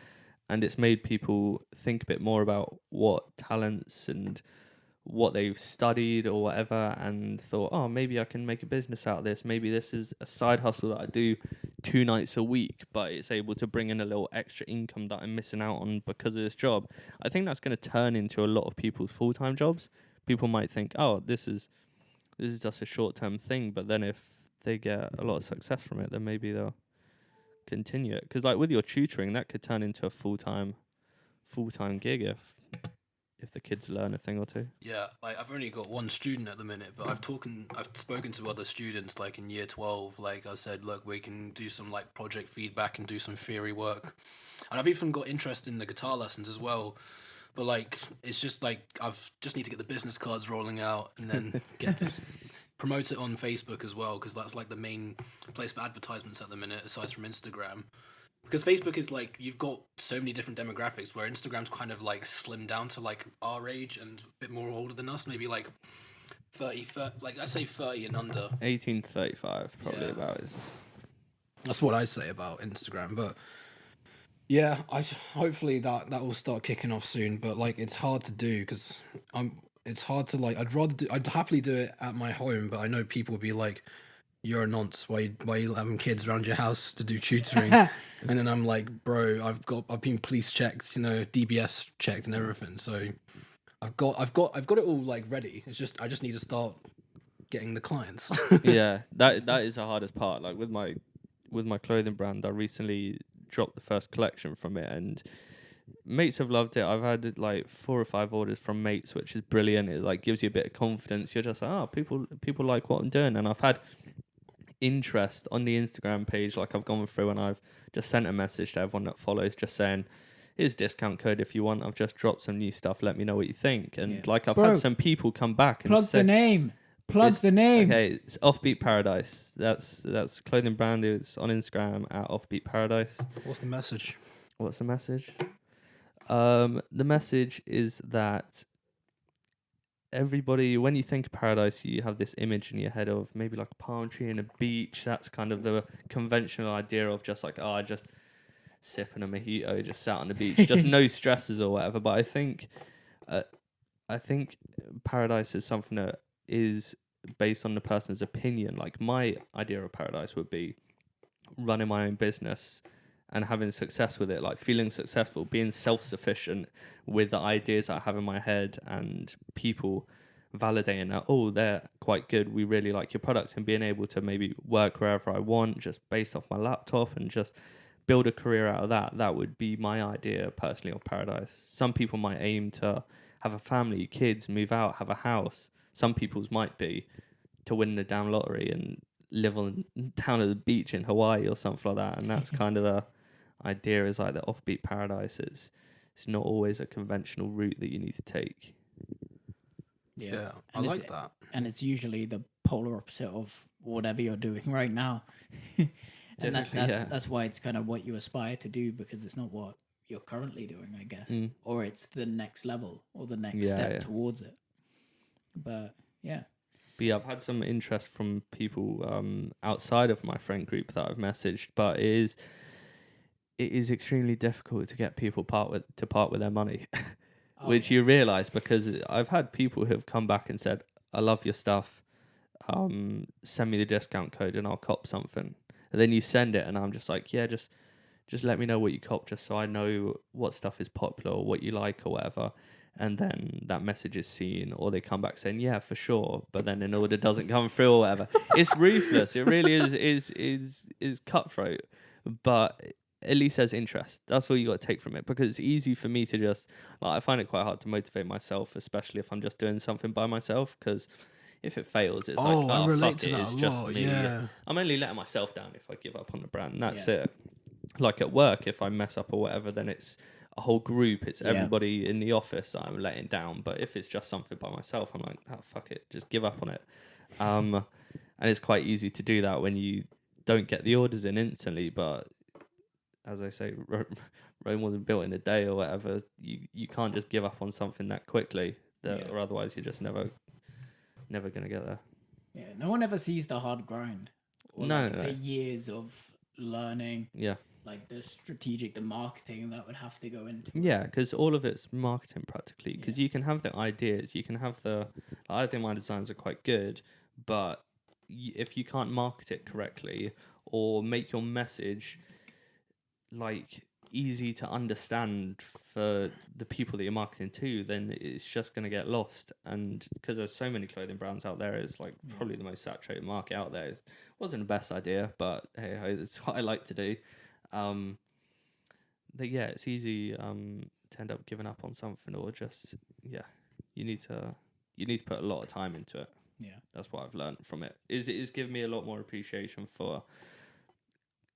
And it's made people think a bit more about what talents and what they've studied or whatever, and thought, oh, maybe I can make a business out of this. Maybe this is a side hustle that I do 2 nights a week, but it's able to bring in a little extra income that I'm missing out on because of this job. I think that's going to turn into a lot of people's full-time jobs. People might think, oh, this is just a short-term thing, but then if they get a lot of success from it, then maybe they'll continue it. Because like with your tutoring, that could turn into a full-time gig if the kids learn a thing or two. Yeah, like I've only got one student at the minute, but I've spoken to other students like in year 12. Like I said, look, we can do some like project feedback and do some theory work, and I've even got interest in the guitar lessons as well. But like, it's just like I've just need to get the business cards rolling out and then promote it on Facebook as well, because that's like the main place for advertisements at the minute, aside from Instagram. Because Facebook is like, you've got so many different demographics, where Instagram's kind of like slimmed down to like our age and a bit more older than us, maybe like 30 like I say 30 and under. 18 to 35 probably Yeah. about. That's what I'd say about Instagram, but yeah, hopefully that will start kicking off soon. But like, it's hard to do because it's hard to like. I'd happily do it at my home, but I know people would be like, "You're a nonce. Why you having kids around your house to do tutoring?" And then I'm like, "Bro, I've been police checked, DBS checked and everything. So I've got it all like ready. It's just I just need to start getting the clients." Yeah, that is the hardest part. Like with my clothing brand, I recently dropped the first collection from it, and mates have loved it. I've had like 4 or 5 orders from mates, which is brilliant. It like gives you a bit of confidence. You're just like, people like what I'm doing, and I've had interest on the Instagram page. Like I've gone through and I've just sent a message to everyone that follows, just saying, here's discount code if you want. I've just dropped some new stuff. Let me know what you think. And like I've had some people come back and plug the name. Okay, it's Offbeat Paradise. That's clothing brand. It's on Instagram at Offbeat Paradise. What's the message? What's the message? The message is that everybody, when you think of paradise, you have this image in your head of maybe like a palm tree and a beach. That's kind of the conventional idea of just like, I just sipping a mojito, just sat on the beach, just no stresses or whatever. But I think paradise is something that is based on the person's opinion. Like my idea of paradise would be running my own business and having success with it, like feeling successful, being self-sufficient with the ideas I have in my head, and people validating that, oh, they're quite good, we really like your products, and being able to maybe work wherever I want just based off my laptop and just build a career out of that. That would be my idea personally of paradise. Some people might aim to have a family, kids, move out, have a house. Some people's might be to win the damn lottery and live on down at the beach in Hawaii or something like that. And that's kind of the idea, is like the offbeat paradise. It's not always a conventional route that you need to take. Yeah, I And like that. And it's usually the polar opposite of whatever you're doing right now. And that's why it's kind of what you aspire to do, because it's not what you're currently doing, I guess, or it's the next level or the next step towards it. But yeah. But yeah, I've had some interest from people outside of my friend group that I've messaged, but it is extremely difficult to get people part with their money, which you realise, because I've had people who have come back and said, "I love your stuff. Send me the discount code and I'll cop something." And then you send it, and I'm just like, "Yeah, just let me know what you cop, just so I know what stuff is popular or what you like or whatever." And then that message is seen, or they come back saying, "Yeah, for sure," but then an order doesn't come through or whatever. It's ruthless. It really is cutthroat, but at least there's interest. That's all you got to take from it, because it's easy for me to just, like, I find it quite hard to motivate myself, especially if I'm just doing something by myself, because if it fails, it's like, I oh, relate fuck to it, that it's a just lot, me. yeah. I'm only letting myself down if I give up on the brand. That's it. Like at work, if I mess up or whatever, then it's a whole group. It's everybody in the office that I'm letting down. But if it's just something by myself, I'm like, oh, fuck it, just give up on it. And it's quite easy to do that when you don't get the orders in instantly. But as I say, Rome wasn't built in a day or whatever. You can't just give up on something that quickly, or otherwise you're just never going to get there. Yeah, no one ever sees the hard grind, or the years of learning. Yeah. Like the marketing that would have to go into. Yeah, because all of it's marketing practically. Because you can have the ideas, you can have I think my designs are quite good, but if you can't market it correctly or make your message like easy to understand for the people that you're marketing to, then it's just going to get lost. And because there's so many clothing brands out there, it's like probably the most saturated market out there. It wasn't the best idea, but hey, it's what I like to do. It's easy to end up giving up on something, or just you need to put a lot of time into it. Yeah, that's what I've learned from it. It is giving me a lot more appreciation for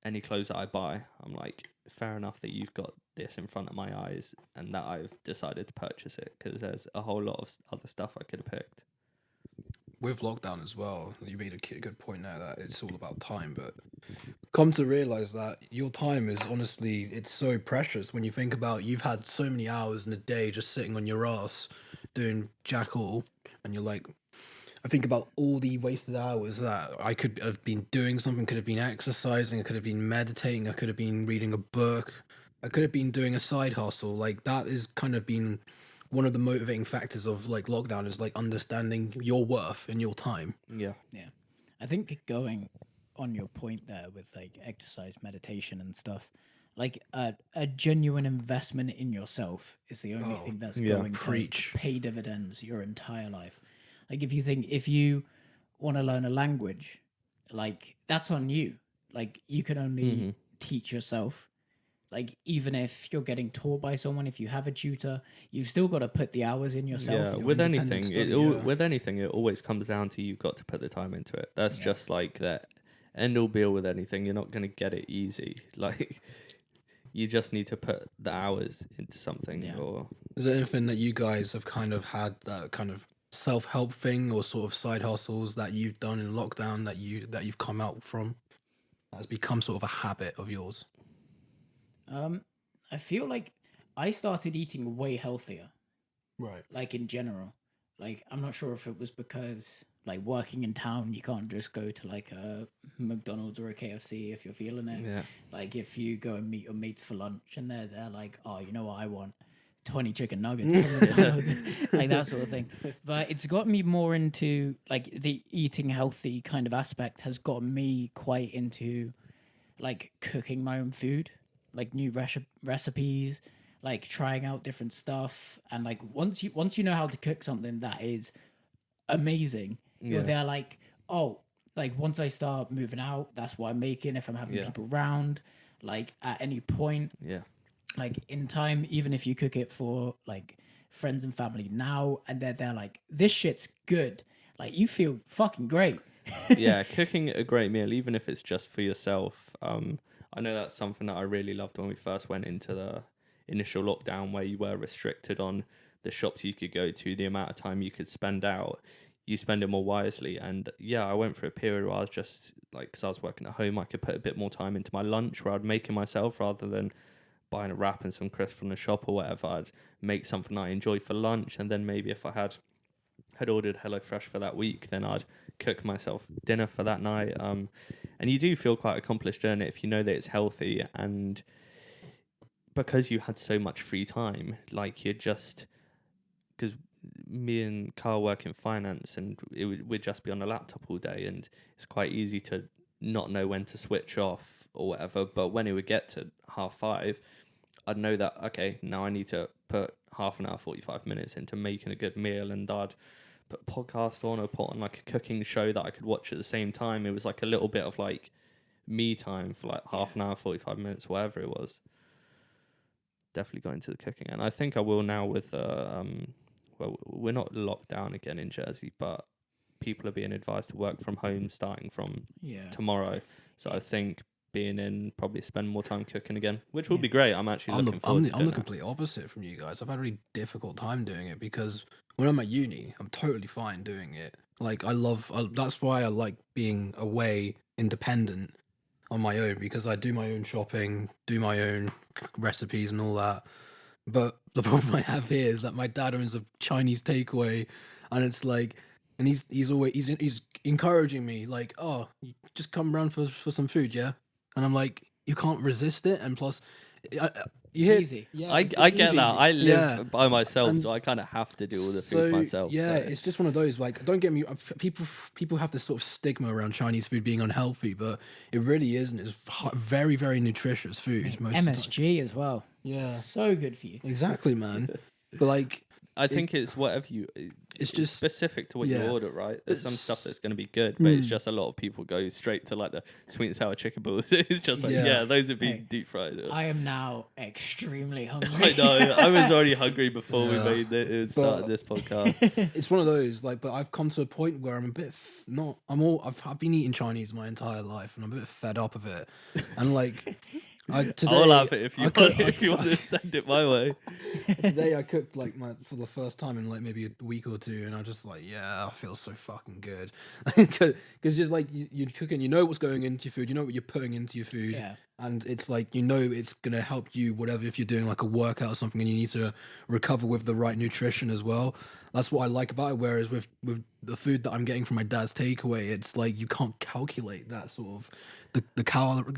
any clothes that I buy. I'm like, fair enough that you've got this in front of my eyes and that I've decided to purchase it, because there's a whole lot of other stuff I could have picked. With lockdown as well, you made a good point there that it's all about time, but come to realize that your time is honestly, it's so precious when you think about you've had so many hours in a day just sitting on your ass doing jack all, and you're like, I think about all the wasted hours that I could have been doing something, could have been exercising, I could have been meditating, I could have been reading a book, I could have been doing a side hustle. Like, that is kind of been one of the motivating factors of like lockdown, is like understanding your worth and your time. Yeah. I think going on your point there with like exercise, meditation and stuff, like a genuine investment in yourself is the only thing that's going to pay dividends your entire life. Like, if you want to learn a language, like, that's on you. Like, you can only teach yourself. Like, even if you're getting taught by someone, if you have a tutor, you've still got to put the hours in yourself. Yeah, with anything, it always comes down to you've got to put the time into it. That's just like that end all be all with anything. You're not going to get it easy. Like, you just need to put the hours into something. Yeah. Or is there anything that you guys have kind of had that kind of self-help thing or sort of side hustles that you've done in lockdown that you've come out from, that has become sort of a habit of yours? I feel like I started eating way healthier. Right. Like, in general. Like, I'm not sure if it was because, like, working in town, you can't just go to like a McDonald's or a KFC if you're feeling it. Yeah. Like, if you go and meet your mates for lunch and they're like, oh, you know what I want? 20 chicken nuggets from McDonald's. Like, that sort of thing. But it's got me more into, like, the eating healthy kind of aspect has gotten me quite into, like, cooking my own food, like new recipes, like trying out different stuff. And like, once you know how to cook something that is amazing. Yeah. They're like, oh, like once I start moving out, that's what I'm making. If I'm having Yeah. people round, like at any point, Yeah. like in time, even if you cook it for like friends and family now, and they're like, this shit's good. Like you feel fucking great. Yeah, cooking a great meal, even if it's just for yourself. I know that's something that I really loved when we first went into the initial lockdown, where you were restricted on the shops you could go to, the amount of time you could spend out. You spend it more wisely. And yeah, I went through a period where I was just like, because I was working at home, I could put a bit more time into my lunch where I'd make it myself rather than buying a wrap and some crisps from the shop or whatever. I'd make something I enjoy for lunch, and then maybe if I had ordered HelloFresh for that week, then I'd cook myself dinner for that night. And you do feel quite accomplished doing it if you know that it's healthy, and because you had so much free time, like you're just, because me and Carl work in finance, and we'd just be on a laptop all day, and it's quite easy to not know when to switch off or whatever. But when it would get to 5:30, I'd know that, okay, now I need to put half an hour, 45 minutes into making a good meal, and I'd put a podcast on or put on like a cooking show that I could watch at the same time. It was like a little bit of like me time for like half an hour, 45 minutes, whatever it was. Definitely got into the cooking, and I think I will now with well, we're not locked down again in Jersey, but people are being advised to work from home starting from tomorrow. So I think being in, probably spend more time cooking again, which will be great. I'm actually looking forward to it. I'm the complete opposite from you guys. I've had a really difficult time doing it because when I'm at uni, I'm totally fine doing it. Like that's why I like being away, independent, on my own, because I do my own shopping, do my own recipes and all that. But the problem I have here is that my dad owns a Chinese takeaway, and it's like, and he's always he's encouraging me like, oh, you just come round for some food, yeah. And I'm like, you can't resist it, and plus, you hear, Easy. yeah, I get that. I live by myself, And so I kind of have to do all the food myself. Yeah, so. it's just one of those. Like, don't get me. People have this sort of stigma around Chinese food being unhealthy, but it really isn't. It's very, very nutritious food. Most of the time. MSG as well. Yeah, So good for you. exactly, man. But like, I think it's whatever you. It's just specific to what you yeah. order, right? There's some It's- stuff that's going to be good, but it's just a lot of people go straight to like the sweet and sour chicken balls. It's just like, Yeah. those would be Hey, deep fried. I am now extremely hungry. I know. I was already hungry before we Yeah. made it started But- this podcast. it's one of those. Like, but I've come to a point where I'm a bit not. I've been eating Chinese my entire life, and I'm a bit fed up of it. And like, today, I'll have it if you I want. cooked- If you want to send it my way. Today I cooked like for the first time in like maybe a week or two, and I just like, yeah, I feel so fucking good, because just like you're cooking, you know what's going into your food, you know what you're putting into your food, Yeah. and it's like, you know, it's gonna help you whatever, if you're doing like a workout or something and you need to recover with the right nutrition as well. That's what I like about it. Whereas with the food that I'm getting from my dad's takeaway, it's like you can't calculate that sort of the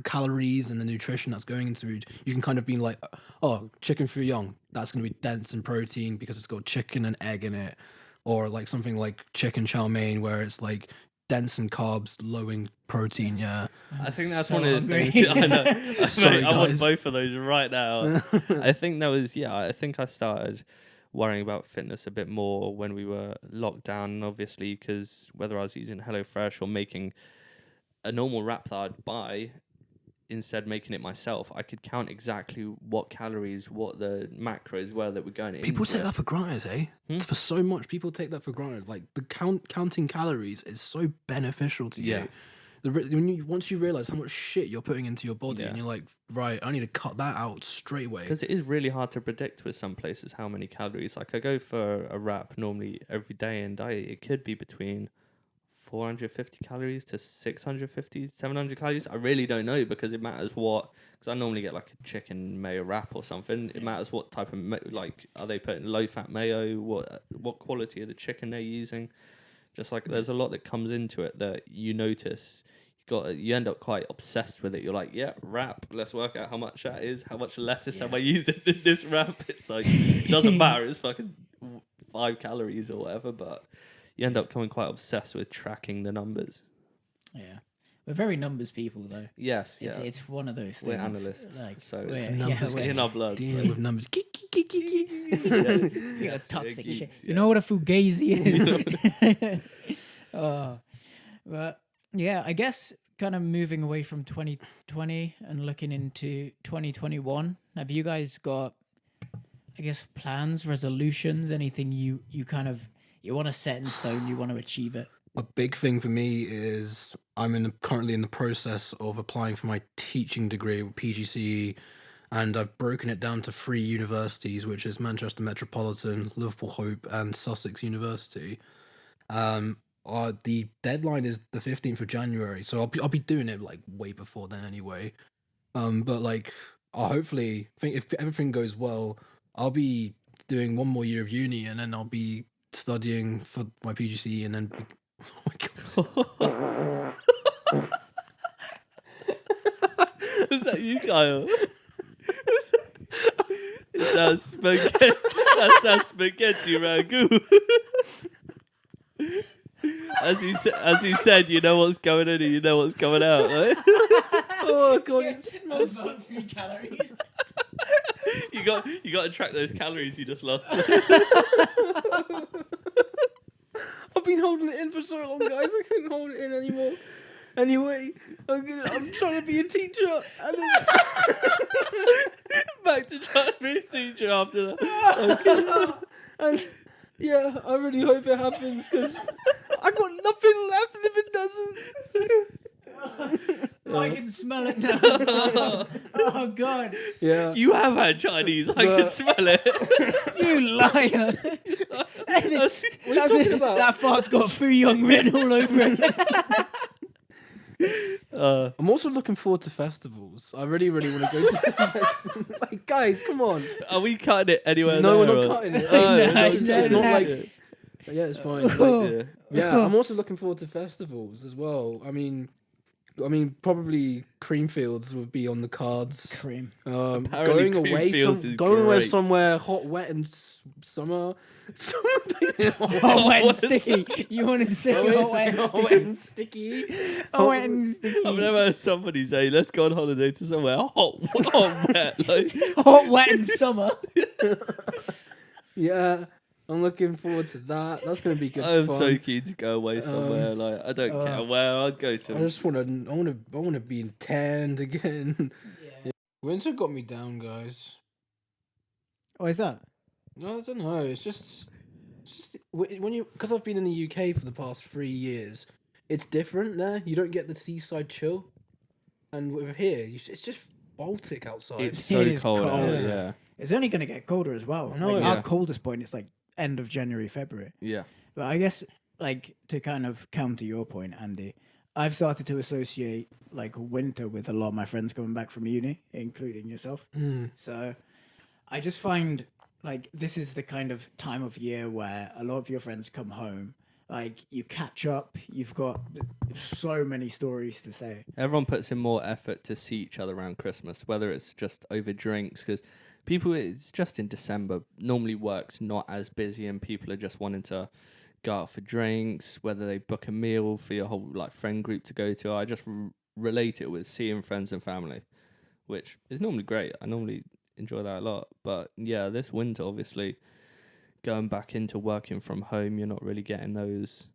calories and the nutrition that's going into food. You can kind of be like, oh, chicken fuyong, that's going to be dense in protein because it's got chicken and egg in it. Or like something like chicken chow mein, where it's like dense in carbs, low in protein. Yeah. I think that's so one of the hungry. things. I know. Sorry, Mate, I want guys. both of those right now. I think that was I think I started worrying about fitness a bit more when we were locked down, and obviously because whether I was using HelloFresh or making a normal wrap that I'd buy, instead making it myself, I could count exactly what calories, what the macros were that were going in. People take that for granted, eh? It's for so much. People take that for granted. Like the counting calories is so beneficial to you. Once you realize how much shit you're putting into your body, and you're like, right, I need to cut that out straight away. Because it is really hard to predict with some places how many calories. Like I go for a wrap normally every day, and it could be between 450 calories to 650, 700 calories. I really don't know, because it matters what. Because I normally get like a chicken mayo wrap or something. It matters what type of like, are they putting low fat mayo? What quality of the chicken they're using? Just like there's a lot that comes into it that you notice. You end up quite obsessed with it. You're like, yeah, wrap. Let's work out how much that is. How much lettuce am I using in this wrap? It's like, it doesn't matter. It's fucking 5 calories or whatever. But you end up becoming quite obsessed with tracking the numbers. Yeah. We're very numbers people, though. Yes, yeah. It's one of those things. We're analysts, so it's numbers in our blood. Dealing with numbers. Yeah, toxic geeks, shit. yeah. You know what a fugazi is? But yeah, I guess kind of moving away from 2020 and looking into 2021. Have you guys got, I guess, plans, resolutions, anything you want to set in stone, you want to achieve it? A big thing for me is I'm currently in the process of applying for my teaching degree with PGCE, and I've broken it down to 3 universities, which is Manchester Metropolitan, Liverpool Hope, and Sussex University. The deadline is the 15th of January, so I'll be doing it like way before then anyway. But like I'll hopefully think if everything goes well, I'll be doing 1 more year of uni, and then I'll be studying for my PGCE, and then. Oh my god! Is that you, Kyle? Is that spaghetti? That's that spaghetti ragu. As you said, you know what's going in and you know what's coming out. Right? Oh god! It smells About 3 calories. You got to track those calories you just lost. I've been holding it in for so long, guys. I couldn't hold it in anymore. Anyway, I'm trying to be a teacher. And then... Back to trying to be a teacher after that. And yeah, I really hope it happens because I got nothing left if it doesn't. I can smell it now. Oh god! Yeah, You have had Chinese. I can smell it. You liar! what are you talking about? That fart's got Fu Young written all over it. I'm also looking forward to festivals. I really, really want to go to. Like, guys, come on! Are we cutting it anywhere? No, we're there, not or- cutting it. Oh, It's not like. Yeah. Yeah, it's fine. Yeah. Yeah, I'm also looking forward to festivals as well. I mean, probably Creamfields would be on the cards. Cream. Apparently Going away, Creamfields is going away great. somewhere hot, wet, and summer. Hot, wet, and sticky. You wanted to say hot, wet, and Hot, wet, sticky. and sticky. Hot, wet, and sticky. I've never heard somebody say, "Let's go on holiday to somewhere hot, wet." Like, Hot, wet, and summer. Yeah, I'm looking forward to that. That's gonna be good I'm fun. so keen to go away somewhere. Like, I don't care where I'd go I to. just want to be in tent again. Yeah. Winter got me down, guys. What is that? No, I don't know. It's just when you, because I've been in the UK for the past 3 years. It's different there. You don't get the seaside chill, and with here, it's just Baltic outside. It's It so is cold. cold. Yeah, It's only going to get colder as well. I know, Like, yeah. Our coldest point is like end of January, February. yeah. But I guess, like, to kind of counter your point, Andy, I've started to associate like winter with a lot of my friends coming back from uni, including yourself. Mm. So I just find like this is the kind of time of year where a lot of your friends come home. Like you catch up, you've got so many stories to say. Everyone puts in more effort to see each other around Christmas, whether it's just over drinks, because people, it's just in December. Normally work's not as busy and people are just wanting to go out for drinks, whether they book a meal for your whole like friend group to go to. I just relate it with seeing friends and family, which is normally great. I normally enjoy that a lot. But yeah, this winter, obviously, going back into working from home, you're not really getting those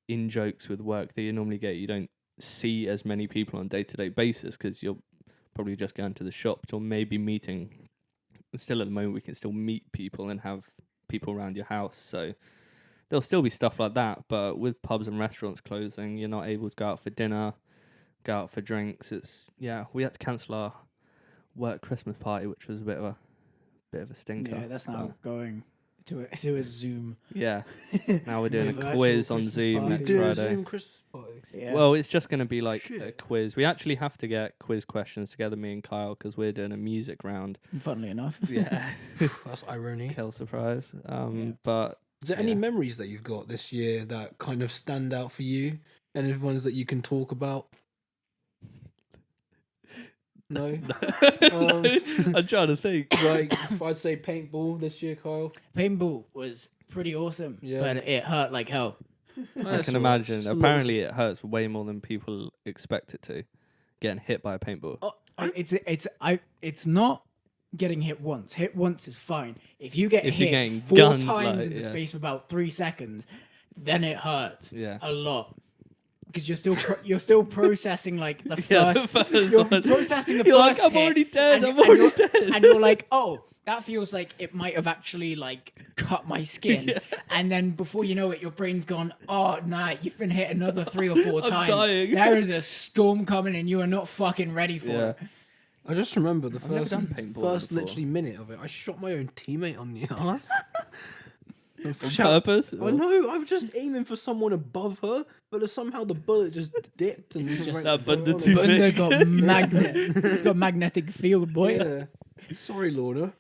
in-jokes with work that you normally get. You don't see as many people on a day-to-day basis because you're probably just going to the shops or maybe meeting. Still at the moment, we can still meet people and have people around your house. So there'll still be stuff like that. But with pubs and restaurants closing, you're not able to go out for dinner, go out for drinks. We had to cancel our work Christmas party, which was a bit of a stinker. Yeah, that's now going to a Zoom. Yeah. Now we're doing Virtual a quiz on Christmas Zoom party. next Do a Friday. Zoom Christmas party. Yeah. Well, it's just going to be like a Shit. quiz. We actually have to get quiz questions together, me and Kyle, because we're doing a music round. Funnily enough. Yeah. That's irony. Kill surprise. Yeah. But Is there any Yeah. memories that you've got this year that kind of stand out for you? Any ones that you can talk about? No. I'm trying to think. Like, I'd say paintball this year, Kyle. Paintball was pretty awesome, Yeah. but it hurt like hell. I can imagine. Apparently, it hurts way more than people expect it to. Getting hit by a paintball. It's not getting hit once. Hit once is fine. If you get If you're hit getting 4 gunned, times like, in the yeah. space of about 3 seconds, then it hurts Yeah. a lot. Because you're still processing like the Yeah, first, the first you're one. processing the You're first like, I'm hit, already dead. and I'm already you're, dead. and you're like, oh, that feels like it might have actually like cut my skin. And then before you know it, your brain's gone, oh nah, you've been hit another 3 or 4 I'm times. dying. There is a storm coming, and you are not fucking ready for Yeah. it. I just remember the never first done paintball first before. literally minute of it. I shot my own teammate on the ass. On purpose? I know. I was just aiming for someone above her, but somehow the bullet just dipped and It's just just that bunda too Bunda big. got magnet. It's got magnetic field, boy. Yeah. Sorry, Lorna.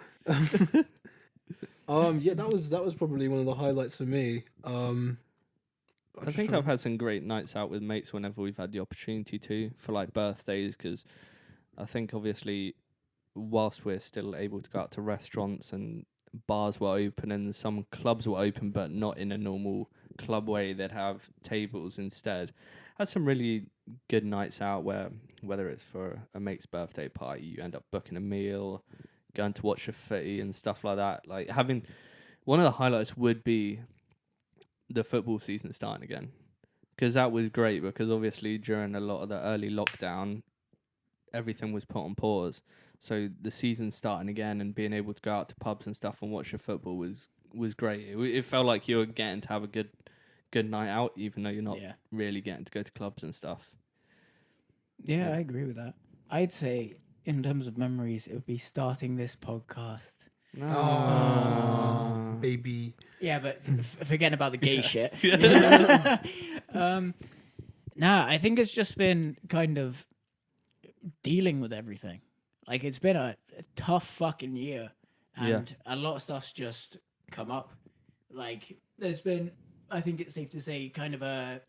Yeah, that was probably one of the highlights for me. I think I've had some great nights out with mates whenever we've had the opportunity to, for like birthdays, because I think obviously whilst we're still able to go out to restaurants and bars were open and some clubs were open, but not in a normal club way, they'd have tables instead. Had some really good nights out where, whether it's for a mate's birthday party, you end up booking a meal, going to watch a footy and stuff like that. Like having one of the highlights would be the football season starting again, because that was great, because obviously during a lot of the early lockdown everything was put on pause, so the season starting again and being able to go out to pubs and stuff and watch your football was great. It felt like you were getting to have a good night out, even though you're not really getting to go to clubs and stuff. Yeah, I agree with that. I'd say in terms of memories, it would be starting this podcast. Oh, baby. Yeah, but forgetting about the gay shit. Nah, I think it's just been kind of dealing with everything. Like, it's been a tough fucking year, and a lot of stuff's just come up. Like, there's been, I think it's safe to say, kind of a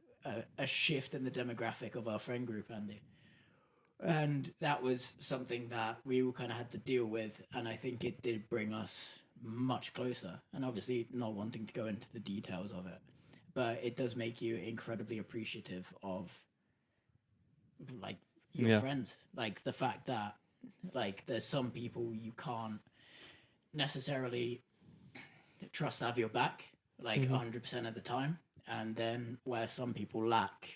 shift in the demographic of our friend group, Andy. And that was something that we all kind of had to deal with, and I think it did bring us much closer. And obviously, not wanting to go into the details of it, but it does make you incredibly appreciative of, like, your friends. Like, the fact that, like, there's some people you can't necessarily trust to have your back, like, 100% of the time. And then where some people lack,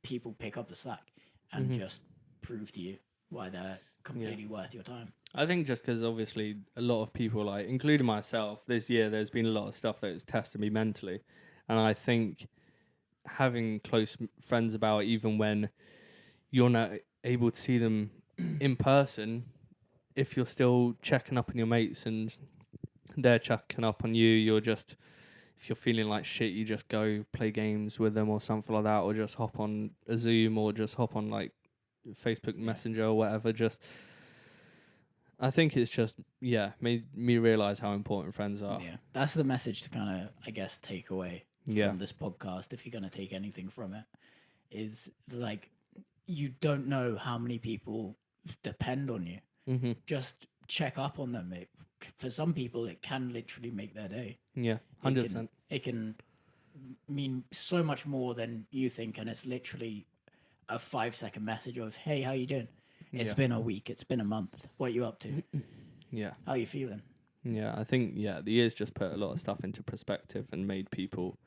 people pick up the slack and just prove to you why they're completely worth your time. I think just because obviously a lot of people, like including myself, this year there's been a lot of stuff that has tested me mentally, and I think having close friends about, even when you're not able to see them in person, if you're still checking up on your mates and they're checking up on you, you're just, if you're feeling like shit, you just go play games with them or something like that, or just hop on a Zoom or just hop on like Facebook Messenger or whatever. Just, I think it's just, made me realize how important friends are. Yeah, that's the message to kind of, I guess, take away from this podcast, if you're going to take anything from it, is like, you don't know how many people depend on you. Just check up on them. For some people, it can literally make their day. Yeah, 100%. It can mean so much more than you think, and it's literally a 5-second message of, hey, how you doing? It's been a week, it's been a month, what you up to? How you feeling? I think the year's just put a lot of stuff into perspective and made people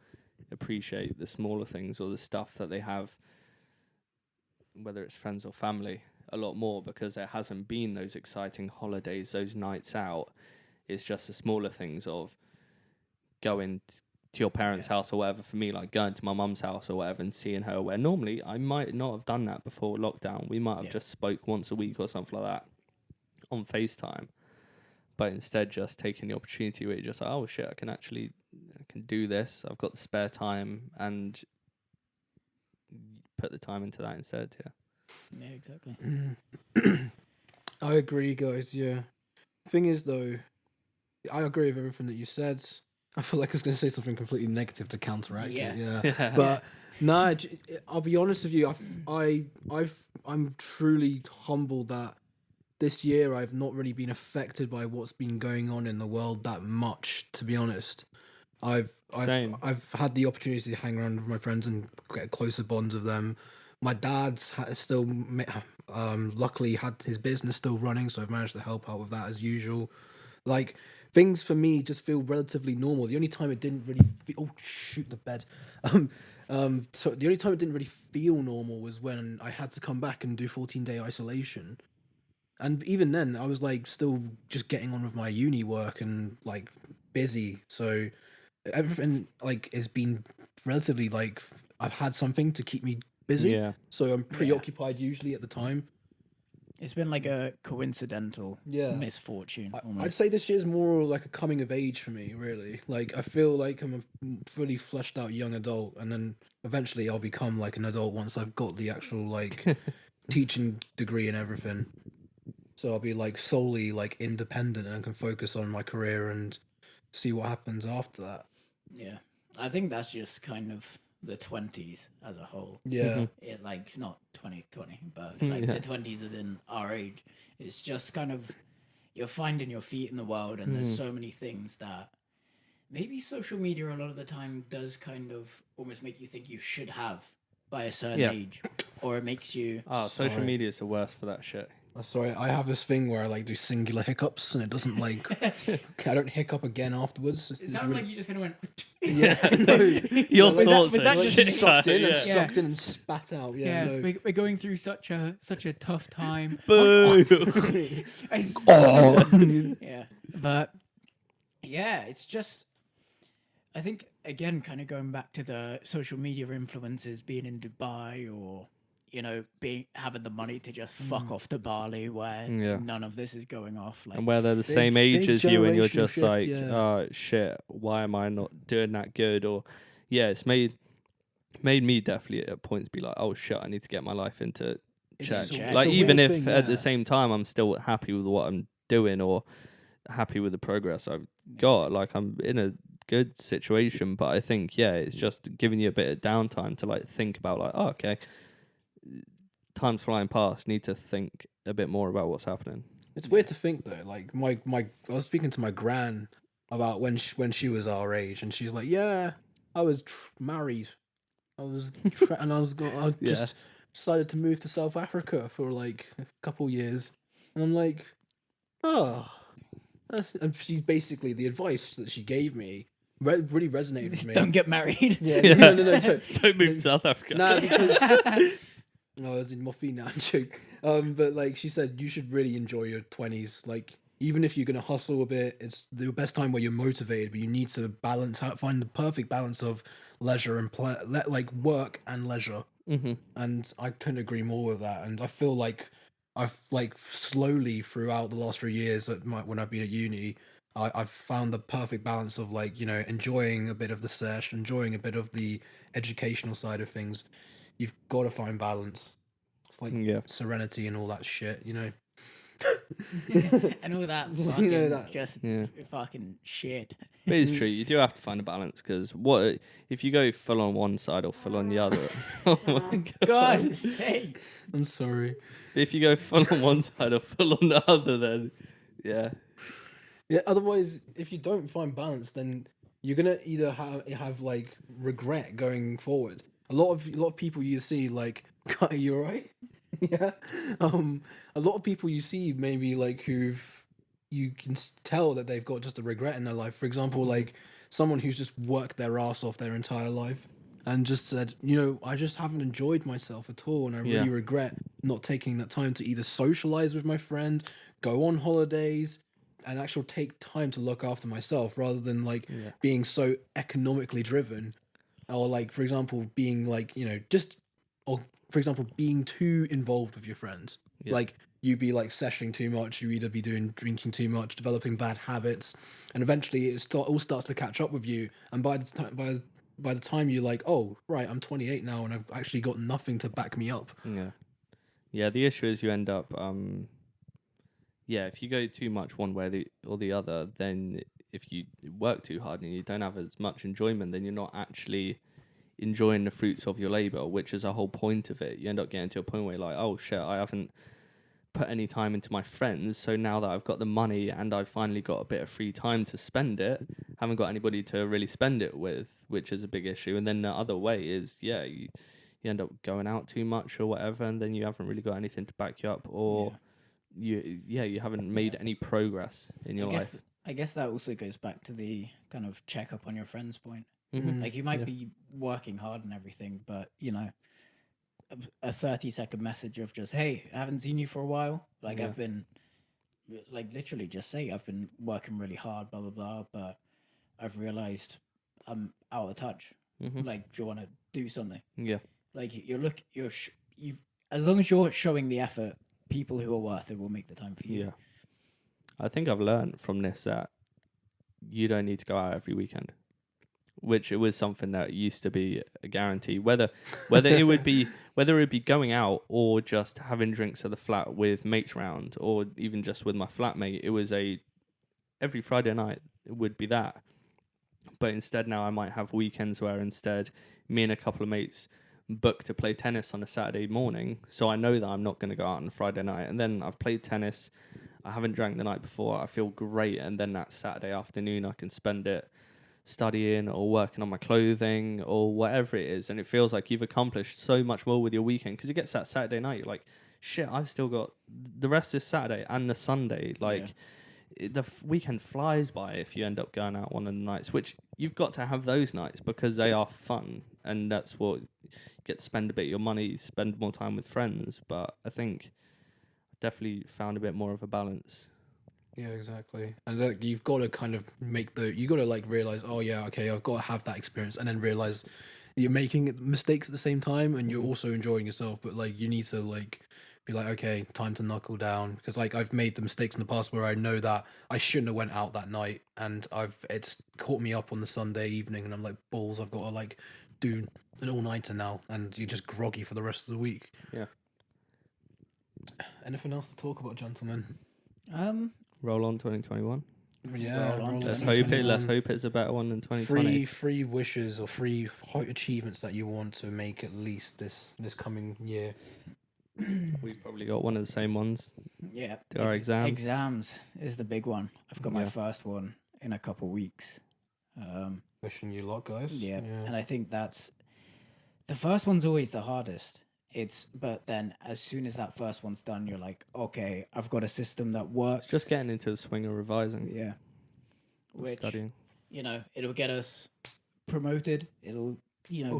appreciate the smaller things or the stuff that they have, whether it's friends or family, a lot more, because there hasn't been those exciting holidays, those nights out. It's just the smaller things of going to your parents' house or whatever. For me, like going to my mum's house or whatever and seeing her, where normally I might not have done that before lockdown. We might have just spoke once a week or something like that on FaceTime, but instead just taking the opportunity where you're just like, oh shit, I can do this. I've got the spare time, and put the time into that instead. Yeah, exactly. I agree, guys. Yeah. Thing is, though, I agree with everything that you said. I feel like I was going to say something completely negative to counteract it. Yeah. But no, I'll be honest with you. I'm truly humbled that this year I've not really been affected by what's been going on in the world that much, to be honest. Same. I've had the opportunity to hang around with my friends and get closer bonds of them. My dad's luckily had his business still running, so I've managed to help out with that as usual. Like, things for me just feel relatively normal. The only time it didn't really oh shoot, the bed. So the only time it didn't really feel normal was when I had to come back and do 14-day isolation. And even then, I was like still just getting on with my uni work and like busy. So everything like has been relatively like I've had something to keep me busy. Yeah. So I'm preoccupied usually at the time. It's been like a coincidental misfortune. I'd Almost. say this year's more like a coming of age for me, really. Like, I feel like I'm a fully fleshed out young adult, and then eventually I'll become like an adult once I've got the actual like teaching degree and everything. So I'll be like solely like independent and can focus on my career and see what happens after that. Yeah, I think that's just kind of the 20s as a whole. Yeah. It like not 2020, but like the 20s as in our age. It's just kind of you're finding your feet in the world, and there's so many things that maybe social media a lot of the time does kind of almost make you think you should have by a certain age, or it makes you. Oh, social media is the worst for that shit. Sorry, I have this thing where I like do singular hiccups and it doesn't like I don't hiccup again afterwards. It sounded like you just kind of went. Yeah, no. Your Was that- thoughts was are that Like, just- sucked in and yeah. sucked in and spat out. Yeah, no. we're going through such a tough time. Boo! Yeah, but yeah, it's just. I think again, kind of going back to the social media influencers being in Dubai or having the money to just fuck off to Bali where none of this is going off. Like, And where they're the Big- same age big as you, and you're generational just shift, like, yeah. oh shit, why am I not doing that good? Or it's made me definitely at points be like, oh shit, I need to get my life into check. it's Like, a even weird if thing, at the yeah. same time I'm still happy with what I'm doing or happy with the progress I've got, like I'm in a good situation, but I think it's just giving you a bit of downtime to like think about like, oh, okay, time's flying past, need to think a bit more about what's happening. It's weird to think though. Like I was speaking to my gran about when she was our age, and she's like, "Yeah, I was married. I was and I just decided to move to South Africa for like a couple years." And I'm like, "Oh." And she basically the advice that she gave me really resonated with me. don't get married. Yeah, no, don't. Don't move to South Africa. Nah, because no, I was in Muffy now. Joke. But like she said, you should really enjoy your 20s. Like, even if you're gonna hustle a bit, it's the best time where you're motivated. But you need to find the perfect balance of leisure and like work and leisure. Mm-hmm. And I couldn't agree more with that. And I feel like I've like slowly throughout the last 3 years when I've been at uni, I've found the perfect balance of like enjoying a bit of the sesh, enjoying a bit of the educational side of things. You've got to find balance. It's like serenity and all that shit, And all that fucking that- just fucking shit. But it's true, you do have to find a balance, because what if you go full on one side or full on the other? Oh my God's sake. I'm sorry. If you go full on one side or full on the other, then Yeah. Otherwise, if you don't find balance, then you're gonna either have like regret going forward. A lot of people you see like, you alright? Yeah. A lot of people you see maybe like you can tell that they've got just a regret in their life. For example, like someone who's just worked their ass off their entire life and just said, I just haven't enjoyed myself at all, and I really regret not taking that time to either socialize with my friend, go on holidays, and actually take time to look after myself rather than like being so economically driven, or like for example being like or for example being too involved with your friends. Like you be like seshing too much, you either be drinking too much, developing bad habits, and eventually it all starts to catch up with you. And by the time you're like, oh right, I'm 28 now and I've actually got nothing to back me up. Yeah, the issue is you end up if you go too much one way or the other, then if you work too hard and you don't have as much enjoyment, then you're not actually enjoying the fruits of your labor, which is the whole point of it. You end up getting to a point where you're like, oh shit, I haven't put any time into my friends, so now that I've got the money and I've finally got a bit of free time to spend it, haven't got anybody to really spend it with, which is a big issue. And then the other way is, you end up going out too much or whatever, and then you haven't really got anything to back you up, or you haven't made any progress in your life. I guess that also goes back to the kind of check up on your friends point. Mm-hmm. Like you might be working hard and everything, but a 30-second message of just, hey, I haven't seen you for a while. Like I've been, like literally just say I've been working really hard, blah blah blah, but I've realized I'm out of touch. Like, do you want to do something? Yeah. Like as long as you're showing the effort, people who are worth it will make the time for you. Yeah. I think I've learned from this that you don't need to go out every weekend, which it was something that used to be a guarantee. Whether it would be going out or just having drinks at the flat with mates round, or even just with my flatmate, it was every Friday night it would be that. But instead now I might have weekends where instead me and a couple of mates book to play tennis on a Saturday morning, so I know that I'm not going to go out on a Friday night, and then I've played tennis, I haven't drank the night before, I feel great, and then that Saturday afternoon I can spend it studying or working on my clothing or whatever it is, and it feels like you've accomplished so much more with your weekend, because it gets that Saturday night, you're like, shit, I've still got the rest of Saturday and the Sunday, like the weekend flies by if you end up going out one of the nights, which you've got to have those nights because they are fun, and that's what you get to spend a bit of your money, spend more time with friends. But I think I've definitely found a bit more of a balance. Yeah, exactly. And like, you've got to kind of you got to like realize, oh yeah, okay, I've got to have that experience, and then realize you're making mistakes at the same time, and you're also enjoying yourself. But like, you need to like be like, okay, time to knuckle down, because like I've made the mistakes in the past where I know that I shouldn't have went out that night, and it's caught me up on the Sunday evening, and I'm like, balls, I've got to like do an all-nighter now, and you're just groggy for the rest of the week. Yeah. Anything else to talk about, gentlemen? Roll on 2021. Yeah, let's hope it's a better one than 2020. Three wishes or three achievements that you want to make at least this coming year. We've probably got one of the same ones. Yeah. Do our exams. Exams is the big one. I've got my first one in a couple weeks. Wishing you luck, guys. Yeah. And I think that's the first one's always the hardest. But then as soon as that first one's done, you're like, okay, I've got a system that works. It's just getting into the swing of revising. Yeah. Which, studying. It'll get us promoted. It'll,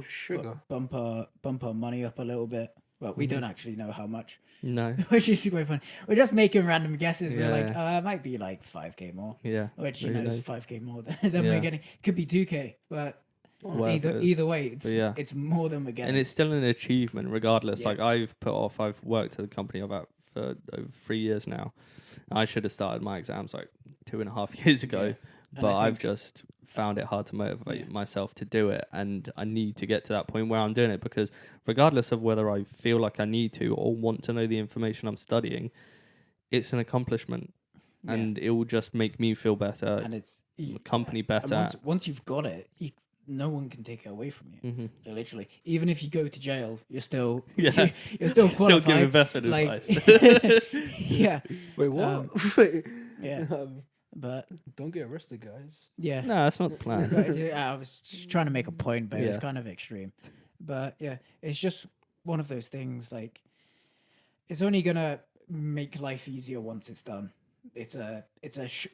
sugar. bump our money up a little bit. Well, we don't actually know how much. No. Which is quite funny. We're just making random guesses. We're like, it might be like 5k more. Yeah. Which, is 5k more than we're getting. Could be 2k, but either way, it's more than we're getting. And it's still an achievement regardless. Yeah. Like I've worked at the company about for over 3 years now. I should have started my exams like 2.5 years ago, but I've just found it hard to motivate myself to do it, and I need to get to that point where I'm doing it, because regardless of whether I feel like I need to or want to know the information I'm studying, it's an accomplishment, and it will just make me feel better, and it's the company better. And once you've got it, no one can take it away from you. Mm-hmm. Literally, even if you go to jail, you're still you're still qualified. Still give investment advice. Yeah. Wait, what? Yeah. But don't get arrested, guys. Yeah. No, that's not the plan. I was just trying to make a point, but it was kind of extreme. But yeah, it's just one of those things. Like, it's only gonna make life easier once it's done. It's a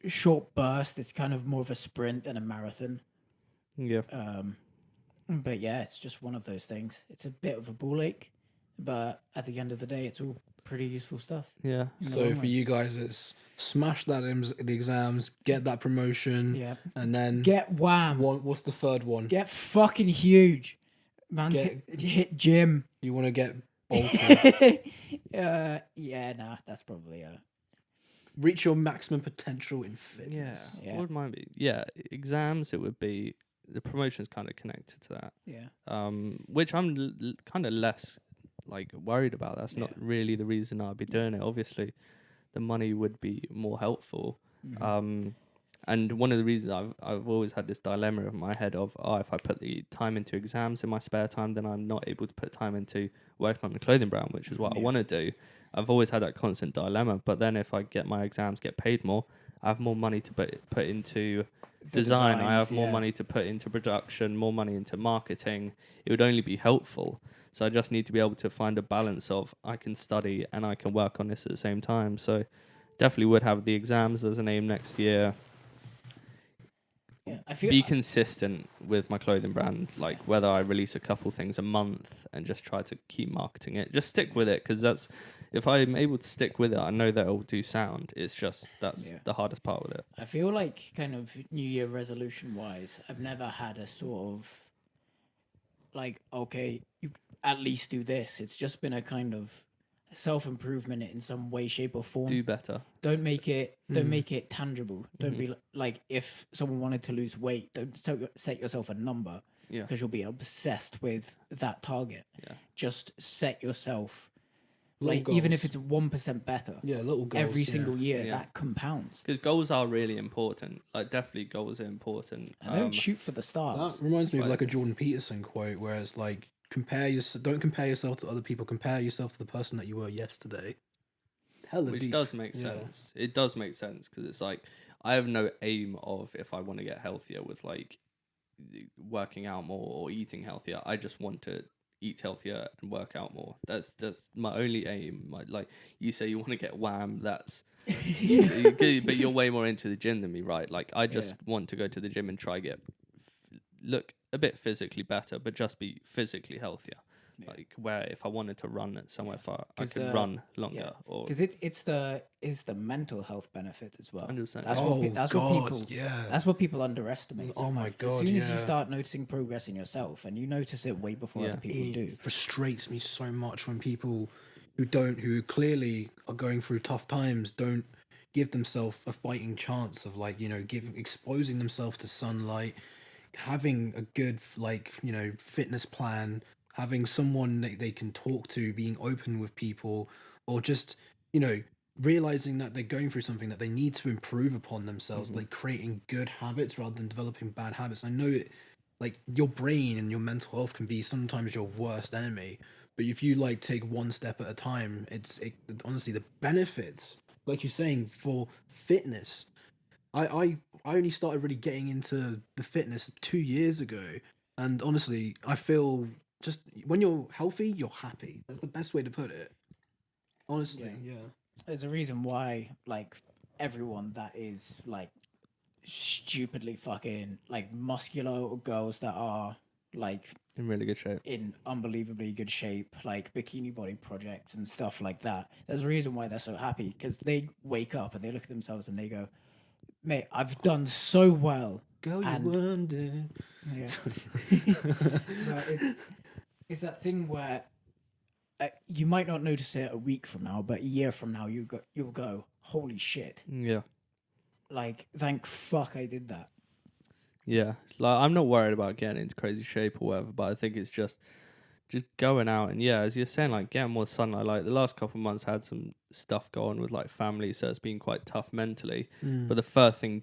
short burst. It's kind of more of a sprint than a marathon. Yeah. But yeah, it's just one of those things. It's a bit of a ball ache, but at the end of the day, it's all pretty useful stuff. Yeah. So for you guys, it's smash the exams, get that promotion, and then get wham. What's the third one? Get fucking huge, man. Hit gym. You want to get bulky? That's probably reach your maximum potential in fitness. Yeah. What would mine be? Yeah, exams. It would be the promotion's kind of connected to that. Yeah. Which I'm kind of less like worried about. That's not really the reason I'd be doing it. Obviously, the money would be more helpful. Mm-hmm. And one of the reasons I've always had this dilemma in my head of, if I put the time into exams in my spare time, then I'm not able to put time into working on the clothing brand, which is what I want to do. I've always had that constant dilemma. But then if I get my exams, get paid more, I have more money to put into design, I have more yeah. money to put into production, more money into marketing. It would only be helpful. So I just need to be able to find a balance of I can study and I can work on this at the same time. So definitely would have the exams as an aim next year. Yeah, I feel Be consistent with my clothing brand, like whether I release a couple things a month and just try to keep marketing it. Just stick with it, because that's, if I'm able to stick with it, I know that it'll do sound. It's just that's the hardest part with it. I feel like kind of New Year resolution wise, I've never had a sort of like, okay, you at least do this. It's just been a kind of self improvement in some way, shape, or form. Do better. Don't make it tangible. Don't be like, if someone wanted to lose weight, don't set yourself a number, because you'll be obsessed with that target. Just set yourself like goals. even if it's 1% better. Little goals every single year. That compounds. Because goals are really important. Like definitely goals are important. And don't shoot for the stars. That reminds me of like a Jordan Peterson quote, where it's like, don't compare yourself to other people, compare yourself to the person that you were yesterday. Hella Which deep. does make sense. It does make sense, because it's like, I have no aim of, if I want to get healthier with like working out more or eating healthier. I just want to eat healthier and work out more. That's my only aim. Like you say you want to get wham, that's but you're way more into the gym than me, right? Like I just want to go to the gym and try get look a bit physically better, but just be physically healthier. Like where if I wanted to run somewhere far, I could run longer. Or because it's the mental health benefit as well. 100%. That's what people underestimate. Oh my God! As soon as you start noticing progress in yourself, and you notice it way before other people do. It frustrates me so much when people who clearly are going through tough times don't give themselves a fighting chance of, like, exposing themselves to sunlight, having a good, like, fitness plan, having someone that they can talk to, being open with people, or just, realizing that they're going through something that they need to improve upon themselves, like creating good habits rather than developing bad habits. I know it, like, your brain and your mental health can be sometimes your worst enemy, but if you like take one step at a time, honestly, the benefits, like you're saying, for fitness. I only started really getting into the fitness 2 years ago, and honestly, I feel just when you're healthy, you're happy. That's the best way to put it. Honestly, yeah. There's a reason why, like, everyone that is like stupidly fucking like muscular girls that are like in really good shape, in unbelievably good shape, like bikini body projects and stuff like that. There's a reason why they're so happy, because they wake up and they look at themselves and they go, mate, I've done so well. Girl, you wonder. Yeah. No, it's that thing where you might not notice it a week from now, but a year from now you'll go, holy shit. Yeah. Like, thank fuck I did that. Yeah. Like, I'm not worried about getting into crazy shape or whatever, but I think it's just going out and, as you're saying, like, getting more sunlight. Like, the last couple of months had some stuff go on with, like, family, so it's been quite tough mentally. But the first thing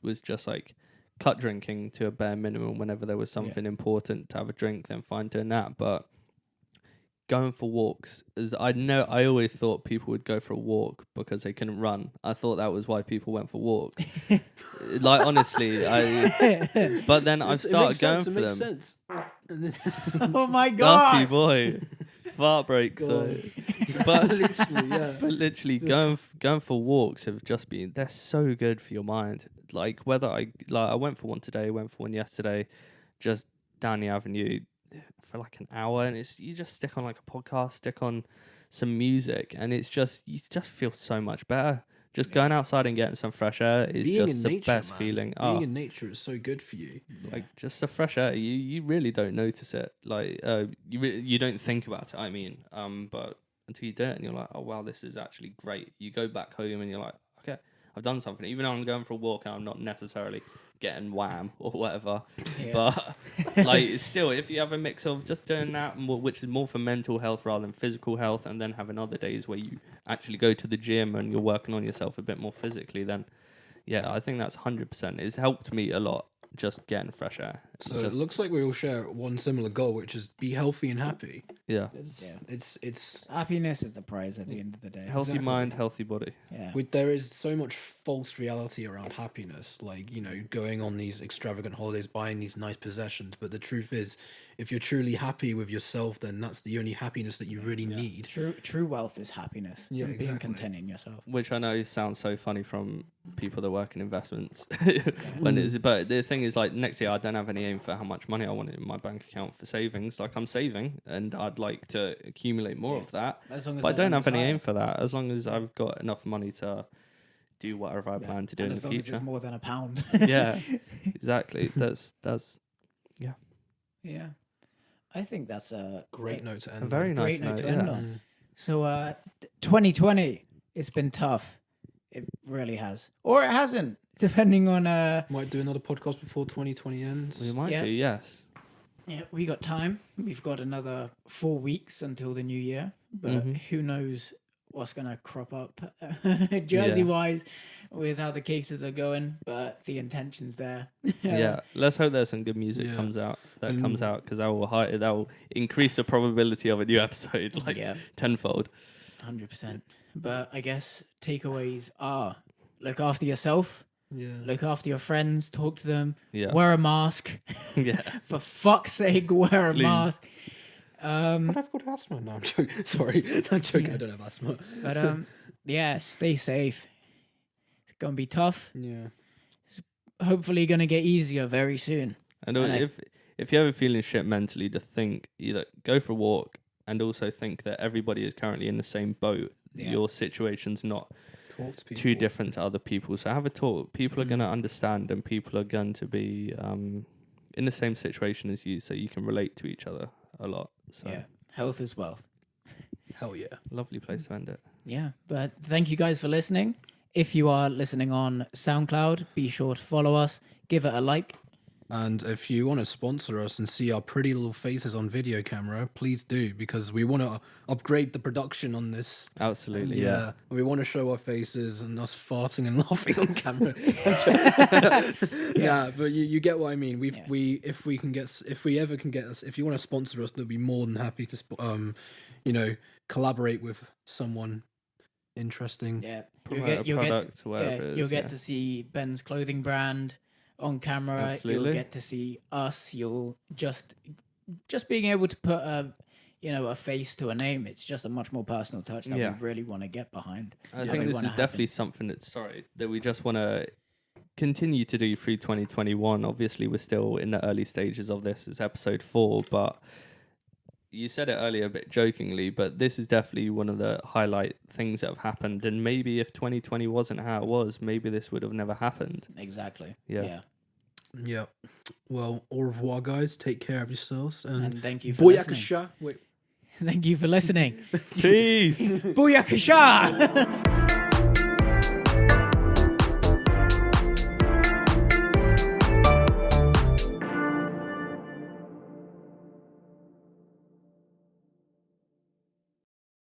was just like cut drinking to a bare minimum. Whenever there was something important to have a drink, then fine doing that. But going for walks, as I always thought people would go for a walk because they couldn't run. I thought that was why people went for walks. Like, honestly, but then I've started going for them. Makes sense. Oh my god, dirty boy, fart break. So, but literally, going for walks have just been, they're so good for your mind. Like, whether I went for one today, went for one yesterday, just down the avenue for like an hour, and you just stick on like a podcast, stick on some music, and you just feel so much better. Just going outside and getting some fresh air is being just the best feeling. Being in nature is so good for you. Like, just the fresh air, you really don't notice it. Like, you don't think about it. I mean, but until you do it, and you're like, oh wow, this is actually great. You go back home and you're like, okay, I've done something. Even though I'm going for a walk, and I'm not necessarily getting wham or whatever, but like, still, if you have a mix of just doing that, which is more for mental health rather than physical health, and then having other days where you actually go to the gym and you're working on yourself a bit more physically, then I think that's 100%. It's helped me a lot. just getting fresh air. So it Just- looks like we all share one similar goal, which is be healthy and happy. yeah. It's Happiness is the prize at the end of the day. Healthy Exactly. mind, healthy body. Yeah. there is so much false reality around happiness, like, you know, going on these extravagant holidays, buying these nice possessions. But the truth is, if you're truly happy with yourself, then that's the only happiness that you really need. True wealth is happiness. Yeah, and being exactly. content in yourself. Which I know sounds so funny from people that work in investments. But the thing is, like, next year I don't have any aim for how much money I want in my bank account for savings. Like, I'm saving and I'd like to accumulate more of that. As long as But I that don't number's have any high. aim for that. As long as I've got enough money to do whatever I Yeah. plan to do And in as the long as future. it's more than £1. Yeah, exactly. That's Yeah. I think that's a Great note to end a on. very nice great note note. to end Yeah. on. So 2020, it's been tough. It really has. Or it hasn't, depending on Might do another podcast before 2020 ends. We might Yeah. do, yes. yeah, we got time. We've got another 4 weeks until the new year, but Mhm. who knows what's going to crop up jersey wise with how the cases are going, but the intention's there. Yeah, let's hope there's some good music Yeah. comes out And- because that will increase the probability of a new episode like Yeah. tenfold. 100%. But I guess takeaways are look after yourself, Yeah. look after your friends, talk to them, Yeah. wear a mask. Yeah. For fuck's sake, wear a Please. mask. But I've got asthma. No, I'm joking. Sorry. I'm joking. Yeah. I don't have asthma. But yeah, stay safe. It's gonna be tough. Yeah. Hopefully gonna get easier very soon. And And I if you're ever feeling shit mentally, to think either go for a walk and also think that everybody is currently in the same boat. Yeah. Your situation's not Talk to people. too different to other people. So have a talk. People are going to Mm. understand and people are going to be in the same situation as you, so you can relate to each other a lot. So Yeah. Health is wealth. Hell yeah. lovely place to end it. Yeah. But thank you guys for listening. If you are listening on SoundCloud, be sure to follow us, give it a like. And if you want to sponsor us and see our pretty little faces on video camera, please do, because we want to upgrade the production on this. Absolutely. Yeah. We want to show our faces and us farting and laughing on camera. Yeah, but you get what I mean. If you want to sponsor us, they'll be more than happy to collaborate with someone interesting. Yeah. Promote a product, whatever it is, you'll get yeah. to see Ben's clothing brand on camera. Absolutely. You'll get to see us. You'll just being able to put a face to a name. It's just a much more personal touch that Yeah. we really want to get behind. I Yeah. think We this wanna is definitely something that we just want to continue to do through 2021. Obviously, we're still in the early stages of this. It's episode 4, but you said it earlier a bit jokingly, but this is definitely one of the highlight things that have happened. And maybe if 2020 wasn't how it was, maybe this would have never happened. Exactly. Yeah. Yeah. Well, au revoir, guys. Take care of yourselves. And thank you for listening. Booyakasha. Wait. Thank you for listening. Peace. Booyakasha!